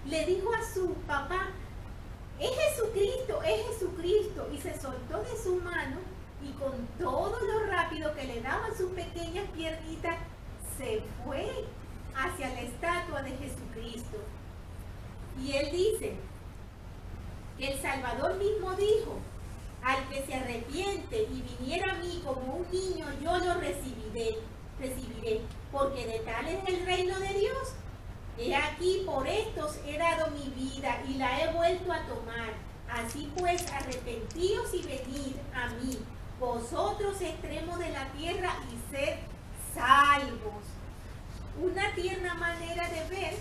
le dijo a su papá: es Jesucristo, y se soltó de su mano, y con todo lo rápido que le daban sus pequeñas piernitas, se fue hacia la estatua de Jesucristo. Y Él dice que el Salvador mismo dijo: al que se arrepiente y viniera a mí como un niño, yo lo recibiré, porque de tal es el reino de Dios. He aquí, por estos he dado mi vida y la he vuelto a tomar. Así pues, arrepentíos y venid a mí, vosotros extremos de la tierra, y sed salvos. Una tierna manera de ver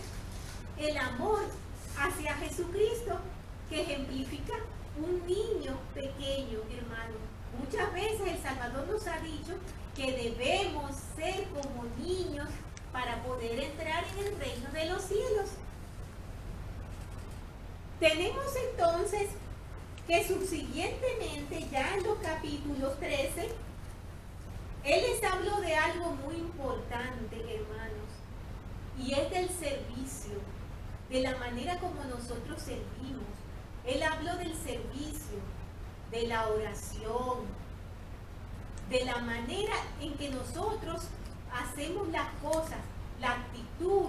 el amor hacia Jesucristo, que ejemplifica un niño pequeño, hermano. Muchas veces el Salvador nos ha dicho que debemos ser como niños para poder entrar en el reino de los cielos. Tenemos entonces que subsiguientemente, ya en los capítulos 13, Él les habló de algo muy importante, hermanos, y es del servicio, de la manera como nosotros servimos. Él habló del servicio, de la oración, de la manera en que nosotros hacemos las cosas, la actitud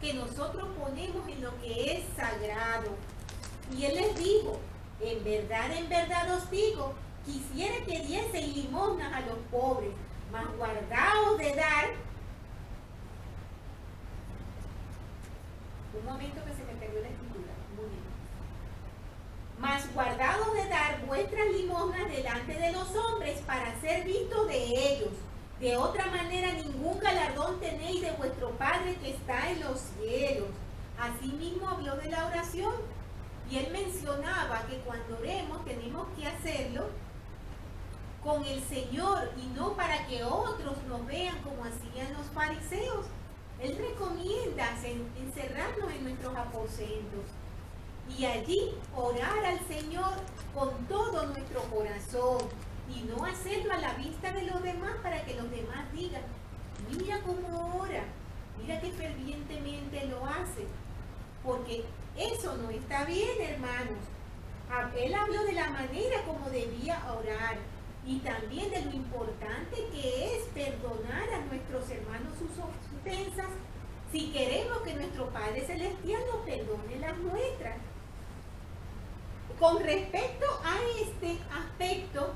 que nosotros ponemos en lo que es sagrado. Y Él les dijo: en verdad os digo, quisiera que diesen limosnas a los pobres, mas guardaos de dar. Un momento que se me perdió la escritura. Muy bien. Mas guardaos de dar vuestras limosnas delante de los hombres, para ser vistos de ellos. De otra manera ningún galardón tenéis de vuestro Padre que está en los cielos. Asimismo habló de la oración, y Él mencionaba que cuando oremos tenemos que hacerlo con el Señor, y no para que otros nos vean como hacían los fariseos. Él recomienda encerrarnos en nuestros aposentos y allí orar al Señor con todo nuestro corazón, y no hacerlo a la vista de los demás para que los demás digan: mira cómo ora, mira que fervientemente lo hace, porque eso no está bien, hermanos. Él habló de la manera como debía orar, y también de lo importante que es perdonar a nuestros hermanos sus ofensas, si queremos que nuestro Padre Celestial nos perdone las nuestras. Con respecto a este aspecto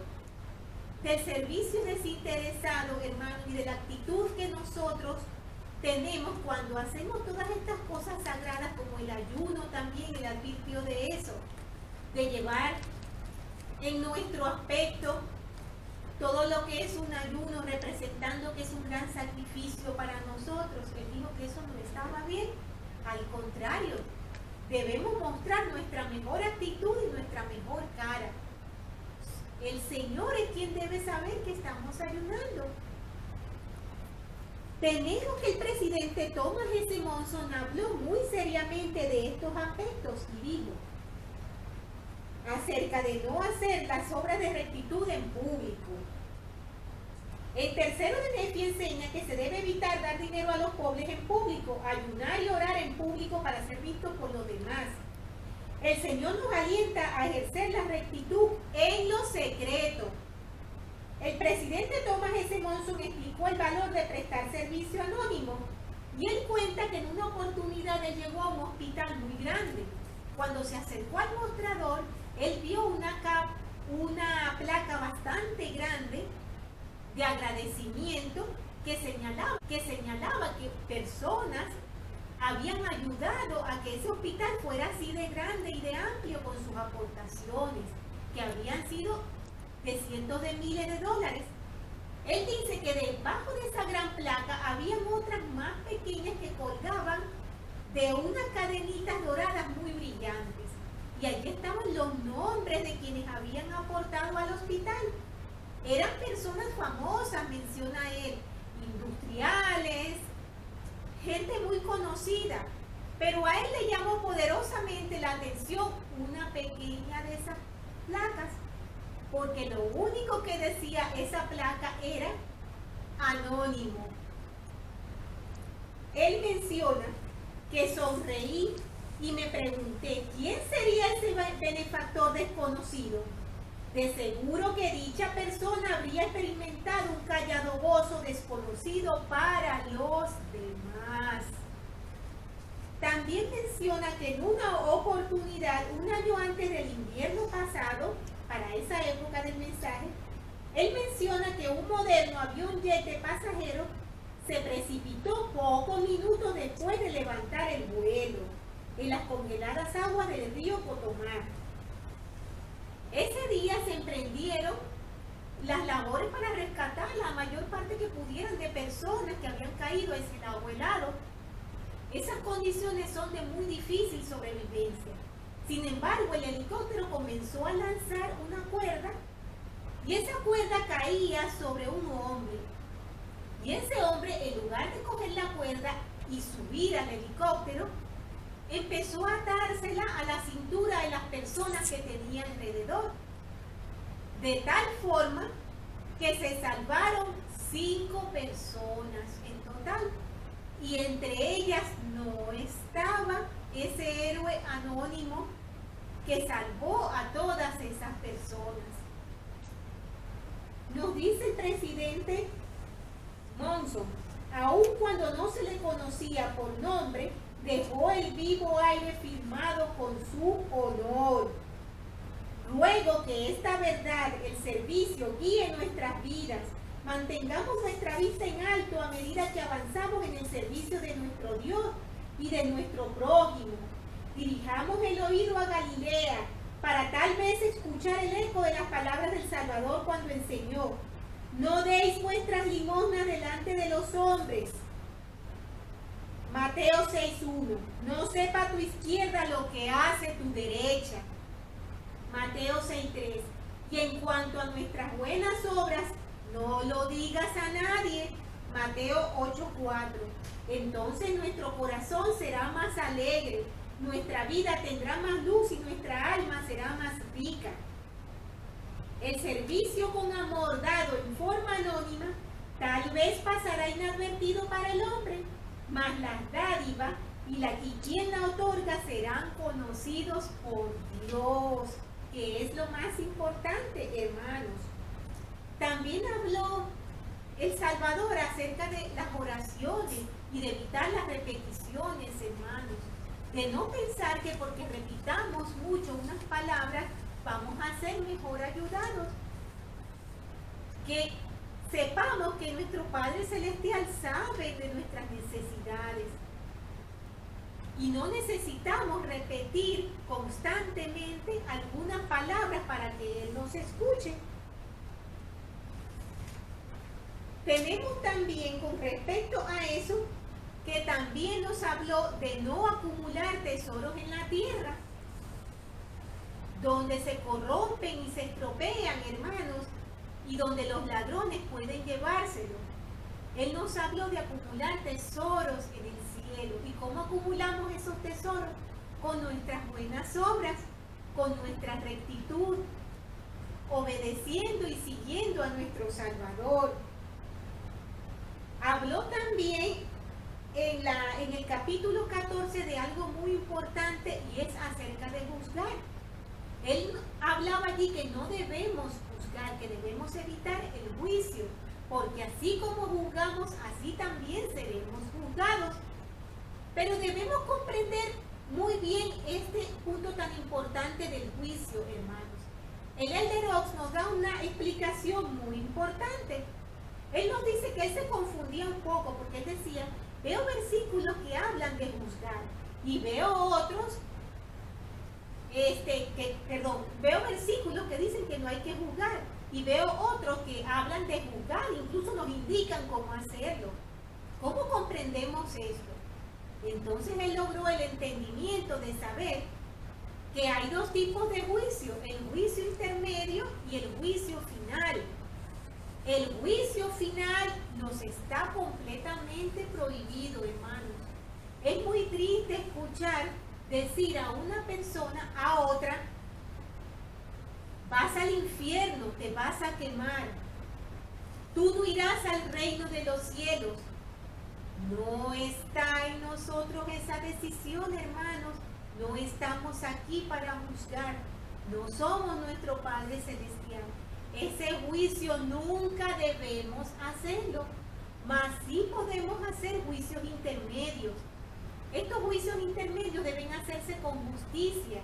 del servicio desinteresado, hermano, y de la actitud que nosotros tenemos cuando hacemos todas estas cosas sagradas, como el ayuno, también Él advirtió de eso, de llevar en nuestro aspecto todo lo que es un ayuno, representando que es un gran sacrificio para nosotros. Él dijo que eso no estaba bien. Al contrario, debemos mostrar nuestra mejor actitud y nuestra mejor cara. El Señor es quien debe saber que estamos ayunando. Tenemos que el presidente Thomas S. Monson habló muy seriamente de estos aspectos y dijo acerca de no hacer las obras de rectitud en público. El tercero de Nefi enseña que se debe evitar dar dinero a los pobres en público, ayunar y orar en público para ser vistos por los demás. El Señor nos alienta a ejercer la rectitud en lo secreto. El presidente Thomas S. Monson Monson explicó el valor de prestar servicio anónimo. Y él cuenta que en una oportunidad él llegó a un hospital muy grande. Cuando se acercó al mostrador, él vio una placa bastante grande de agradecimiento que señalaba que personas habían ayudado a que ese hospital fuera así de grande y de amplio con sus aportaciones, que habían sido de cientos de miles de dólares. Él dice que debajo de esa gran placa habían otras más pequeñas que colgaban de unas cadenitas doradas muy brillantes. Y allí estaban los nombres de quienes habían aportado al hospital. Eran personas famosas, menciona él, industriales, gente muy conocida. Pero a él le llamó poderosamente la atención una pequeña de esas placas, porque lo único que decía esa placa era anónimo. Él menciona que sonreí y me pregunté, ¿quién sería ese benefactor desconocido? De seguro que dicha persona habría experimentado un callado gozo desconocido para los demás. También menciona que en una oportunidad, un año antes del invierno pasado, para esa época del mensaje, él menciona que un moderno avión jet de pasajeros se precipitó pocos minutos después de levantar el vuelo en las congeladas aguas del río Potomac. Ese día se emprendieron las labores para rescatar la mayor parte que pudieran de personas que habían caído en ese lago helado. Esas condiciones son de muy difícil sobrevivencia. Sin embargo, el helicóptero comenzó a lanzar una cuerda y esa cuerda caía sobre un hombre. Y ese hombre, en lugar de coger la cuerda y subir al helicóptero, empezó a atársela a la cintura de las personas que tenía alrededor. De tal forma que se salvaron 5 personas en total. Y entre ellas no estaba ese héroe anónimo que salvó a todas esas personas. Nos dice el presidente Monson, aun cuando no se le conocía por nombre, dejó el vivo aire firmado con su honor. Ruego que esta verdad, el servicio, guíe nuestras vidas. Mantengamos nuestra vista en alto a medida que avanzamos en el servicio de nuestro Dios y de nuestro prójimo. Dirijamos el oído a Galilea para tal vez escuchar el eco de las palabras del Salvador cuando enseñó: no deis vuestras limosnas delante de los hombres. Mateo 6:1. No sepa tu izquierda lo que hace tu derecha. Mateo 6:3. Y en cuanto a nuestras buenas obras, no lo digas a nadie. Mateo 8:4. Entonces nuestro corazón será más alegre, nuestra vida tendrá más luz y nuestra alma será más rica. El servicio con amor dado en forma anónima tal vez pasará inadvertido para el hombre, mas la dádiva y quien la otorga serán conocidos por Dios, que es lo más importante, hermanos. También habló el Salvador acerca de las oraciones y de evitar las repeticiones, hermanos. De no pensar que porque repitamos mucho unas palabras vamos a ser mejor ayudados. Que sepamos que nuestro Padre Celestial sabe de nuestras necesidades. Y no necesitamos repetir constantemente algunas palabras para que Él nos escuche. Tenemos también con respecto a eso que también nos habló de no acumular tesoros en la tierra, donde se corrompen y se estropean, hermanos, y donde los ladrones pueden llevárselo. Él nos habló de acumular tesoros en el cielo. ¿Y cómo acumulamos esos tesoros? Con nuestras buenas obras, con nuestra rectitud, obedeciendo y siguiendo a nuestro Salvador. Habló también en el capítulo 14 de algo muy importante y es acerca de juzgar. Él hablaba allí que no debemos juzgar, que debemos evitar el juicio, porque así como juzgamos, así también seremos juzgados. Pero debemos comprender muy bien este punto tan importante del juicio, hermanos. El Elder Oaks nos da una explicación muy importante. Él nos dice que él se confundía un poco, porque él decía, veo versículos que hablan de juzgar, y veo otros, veo versículos que dicen que no hay que juzgar, y veo otros que hablan de juzgar, incluso nos indican cómo hacerlo. ¿Cómo comprendemos esto? Entonces él logró el entendimiento de saber que hay dos tipos de juicio, el juicio intermedio y el juicio final. El juicio final nos está completamente prohibido, hermanos. Es muy triste escuchar decir a una persona, a otra, vas al infierno, te vas a quemar, tú no irás al reino de los cielos. No está en nosotros esa decisión, hermanos. No estamos aquí para juzgar. No somos nuestro Padre Celestial. Ese juicio nunca debemos hacerlo. Mas sí podemos hacer juicios intermedios. Estos juicios intermedios deben hacerse con justicia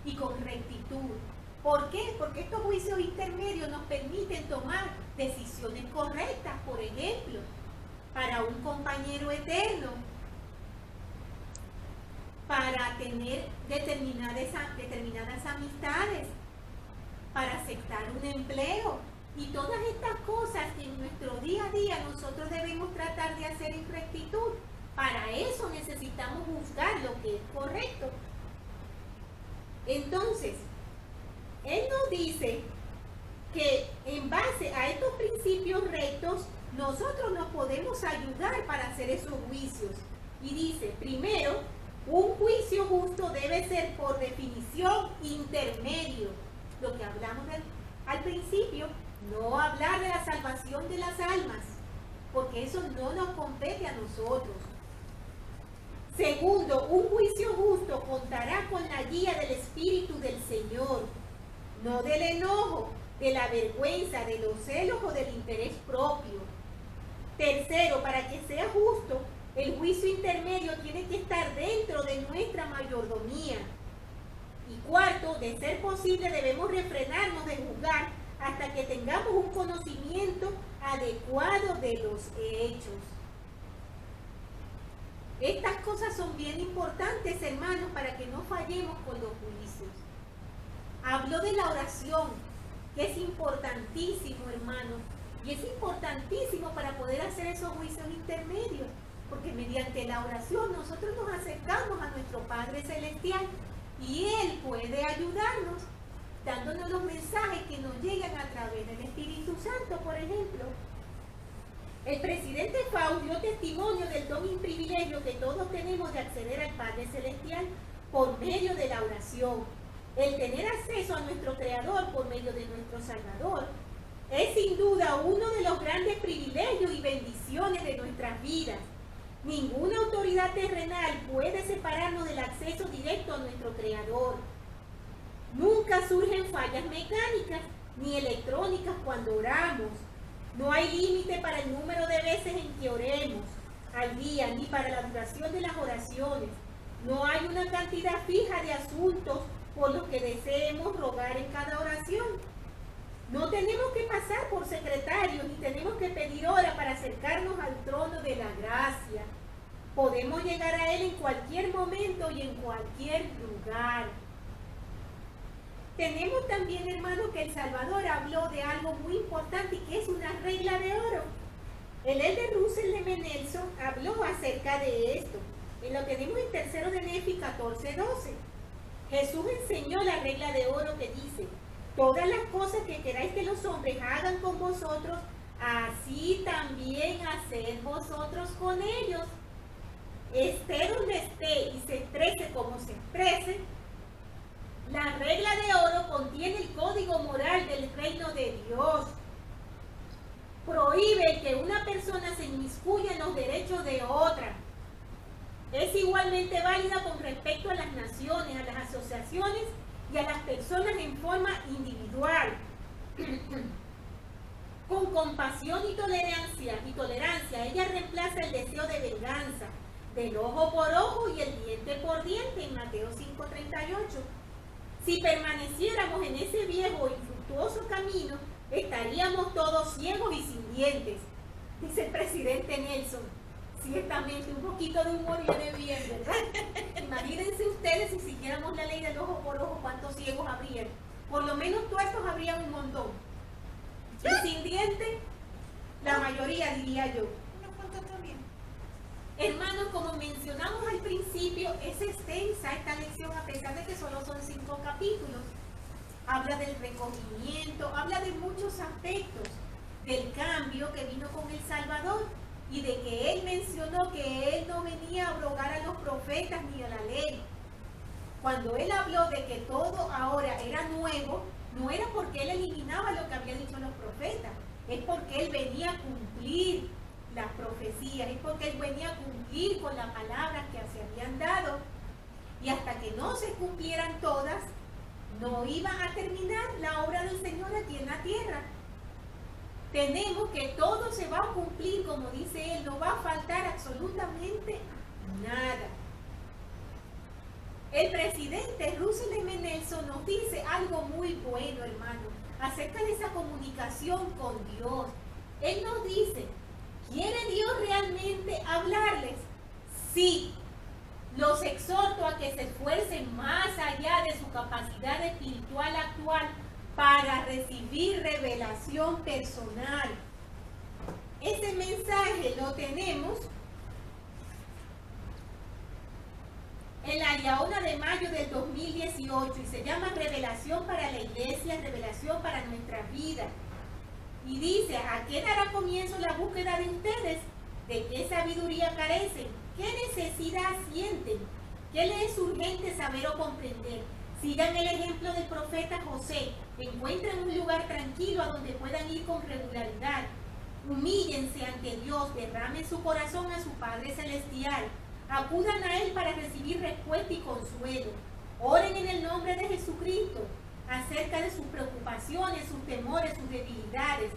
y con rectitud. ¿Por qué? Porque estos juicios intermedios nos permiten tomar decisiones correctas, por ejemplo, para un compañero eterno, para tener determinadas amistades, para aceptar un empleo y todas estas cosas que en nuestro día a día nosotros debemos tratar de hacer en rectitud. Para eso necesitamos juzgar lo que es correcto. Entonces, él nos dice que en base a estos principios rectos, nosotros nos podemos ayudar para hacer esos juicios. Y dice, primero, un juicio justo debe ser por definición intermedio. Lo que hablamos al principio, no hablar de la salvación de las almas, porque eso no nos compete a nosotros. Segundo, un juicio justo contará con la guía del Espíritu del Señor, no del enojo, de la vergüenza, de los celos o del interés propio. Tercero, para que sea justo, el juicio intermedio tiene que estar dentro de nuestra mayordomía. Y cuarto, de ser posible, debemos refrenarnos de juzgar hasta que tengamos un conocimiento adecuado de los hechos. Estas cosas son bien importantes, hermanos, para que no fallemos con los juicios. Habló de la oración, que es importantísimo, hermanos, y es importantísimo para poder hacer esos juicios intermedios, porque mediante la oración nosotros nos acercamos a nuestro Padre Celestial y Él puede ayudarnos, dándonos los mensajes que nos llegan a través del Espíritu Santo, por ejemplo. El presidente Faust dio testimonio del don y privilegio que todos tenemos de acceder al Padre Celestial por medio de la oración. El tener acceso a nuestro Creador por medio de nuestro Salvador es sin duda uno de los grandes privilegios y bendiciones de nuestras vidas. Ninguna autoridad terrenal puede separarnos del acceso directo a nuestro Creador. Nunca surgen fallas mecánicas ni electrónicas cuando oramos. No hay límite para el número de veces en que oremos al día, ni para la duración de las oraciones. No hay una cantidad fija de asuntos por los que deseemos rogar en cada oración. No tenemos que pasar por secretarios, ni tenemos que pedir hora para acercarnos al trono de la gracia. Podemos llegar a Él en cualquier momento y en cualquier lugar. Tenemos también, hermanos, que el Salvador habló de algo muy importante y que es una regla de oro. El Elder Russell M. Nelson habló acerca de esto. Y lo tenemos en 3 de Nefi 14:12. Jesús enseñó la regla de oro que dice: todas las cosas que queráis que los hombres hagan con vosotros, así también haced vosotros con ellos. Esté donde esté y se exprese como se exprese, la regla de oro contiene el código moral del reino de Dios. Prohíbe que una persona se inmiscuya en los derechos de otra. Es igualmente válida con respecto a las naciones, a las asociaciones y a las personas en forma individual. ¿Con con compasión y tolerancia, ella reemplaza el deseo de venganza, del ojo por ojo y el diente por diente en Mateo 5:38. Si permaneciéramos en ese viejo e infructuoso camino, estaríamos todos ciegos y sin dientes, dice el presidente Nelson. Ciertamente, un poquito de humor viene bien, ¿verdad? Imagínense ustedes si siguiéramos la ley del ojo por ojo, ¿cuántos ciegos habrían? Por lo menos tuertos habrían un montón. Y sin dientes, la mayoría, diría yo. Unos cuantos también. Hermanos, como mencionamos al principio, es extensa esta lección a pesar de que solo son 5 capítulos. Habla del recogimiento, habla de muchos aspectos, del cambio que vino con el Salvador y de que Él mencionó que Él no venía a abrogar a los profetas ni a la ley. Cuando Él habló de que todo ahora era nuevo, no era porque Él eliminaba lo que habían dicho los profetas, es porque Él venía a cumplir las profecías, es porque Él venía a cumplir con las palabras que se habían dado. Y hasta que no se cumplieran todas, no iba a terminar la obra del Señor aquí en la tierra. Tenemos que todo se va a cumplir, como dice Él, no va a faltar absolutamente nada. El presidente Russell M. Nelson nos dice algo muy bueno, hermano, acerca de esa comunicación con Dios. Él nos dice, ¿quiere Dios realmente hablarles? Sí. Los exhorto a que se esfuercen más allá de su capacidad espiritual actual para recibir revelación personal. Ese mensaje lo tenemos en la Yaona de mayo del 2018 y se llama Revelación para la Iglesia, Revelación para nuestra vida. Y dice, ¿a qué dará comienzo la búsqueda de ustedes? ¿De qué sabiduría carecen? ¿Qué necesidad sienten? ¿Qué les es urgente saber o comprender? Sigan el ejemplo del profeta José. Encuentren un lugar tranquilo a donde puedan ir con regularidad. Humíllense ante Dios, derramen su corazón a su Padre Celestial. Acudan a Él para recibir respuesta y consuelo. Oren en el nombre de Jesucristo acerca de sus preocupaciones, sus temores, sus debilidades,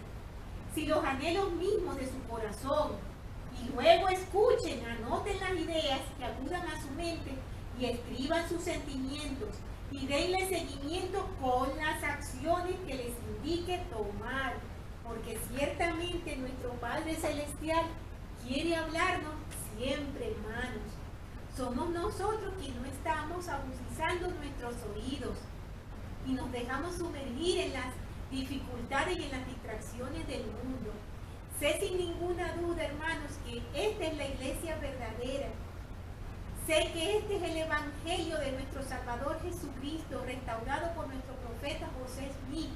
si los anhelos mismos de su corazón. Y luego escuchen, anoten las ideas que acudan a su mente y escriban sus sentimientos y denle seguimiento con las acciones que les indique tomar, porque ciertamente nuestro Padre Celestial quiere hablarnos siempre, hermanos. Somos nosotros quienes no estamos agudizando nuestros oídos y nos dejamos sumergir en las dificultades y en las distracciones del mundo. Sé sin ninguna duda, hermanos, que esta es la iglesia verdadera. Sé que este es el evangelio de nuestro Salvador Jesucristo, restaurado por nuestro profeta José Smith.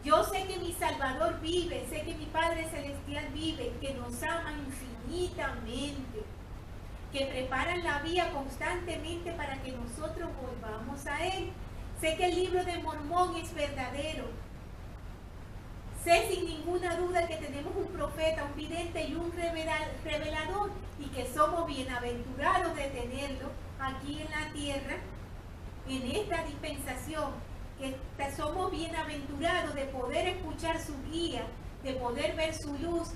Yo sé que mi Salvador vive, sé que mi Padre Celestial vive, que nos ama infinitamente, que preparan la vía constantemente para que nosotros volvamos a Él. Sé que el libro de Mormón es verdadero. Sé sin ninguna duda que tenemos un profeta, un vidente y un revelador y que somos bienaventurados de tenerlo aquí en la tierra, en esta dispensación, que somos bienaventurados de poder escuchar su guía, de poder ver su luz,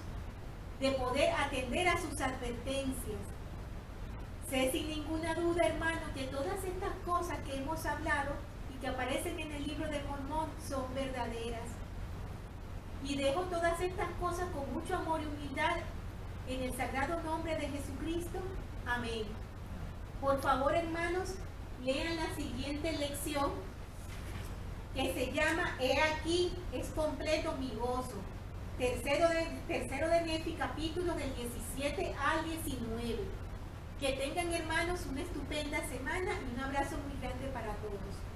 de poder atender a sus advertencias. Sé sin ninguna duda, hermano, que todas estas cosas que hemos hablado y que aparecen en el libro de Mormón son verdaderas. Y dejo todas estas cosas con mucho amor y humildad en el sagrado nombre de Jesucristo. Amén. Por favor, hermanos, lean la siguiente lección que se llama He aquí, es completo mi gozo. Tercero de Nefi, capítulo del 17 al 19. Que tengan, hermanos, una estupenda semana y un abrazo muy grande para todos.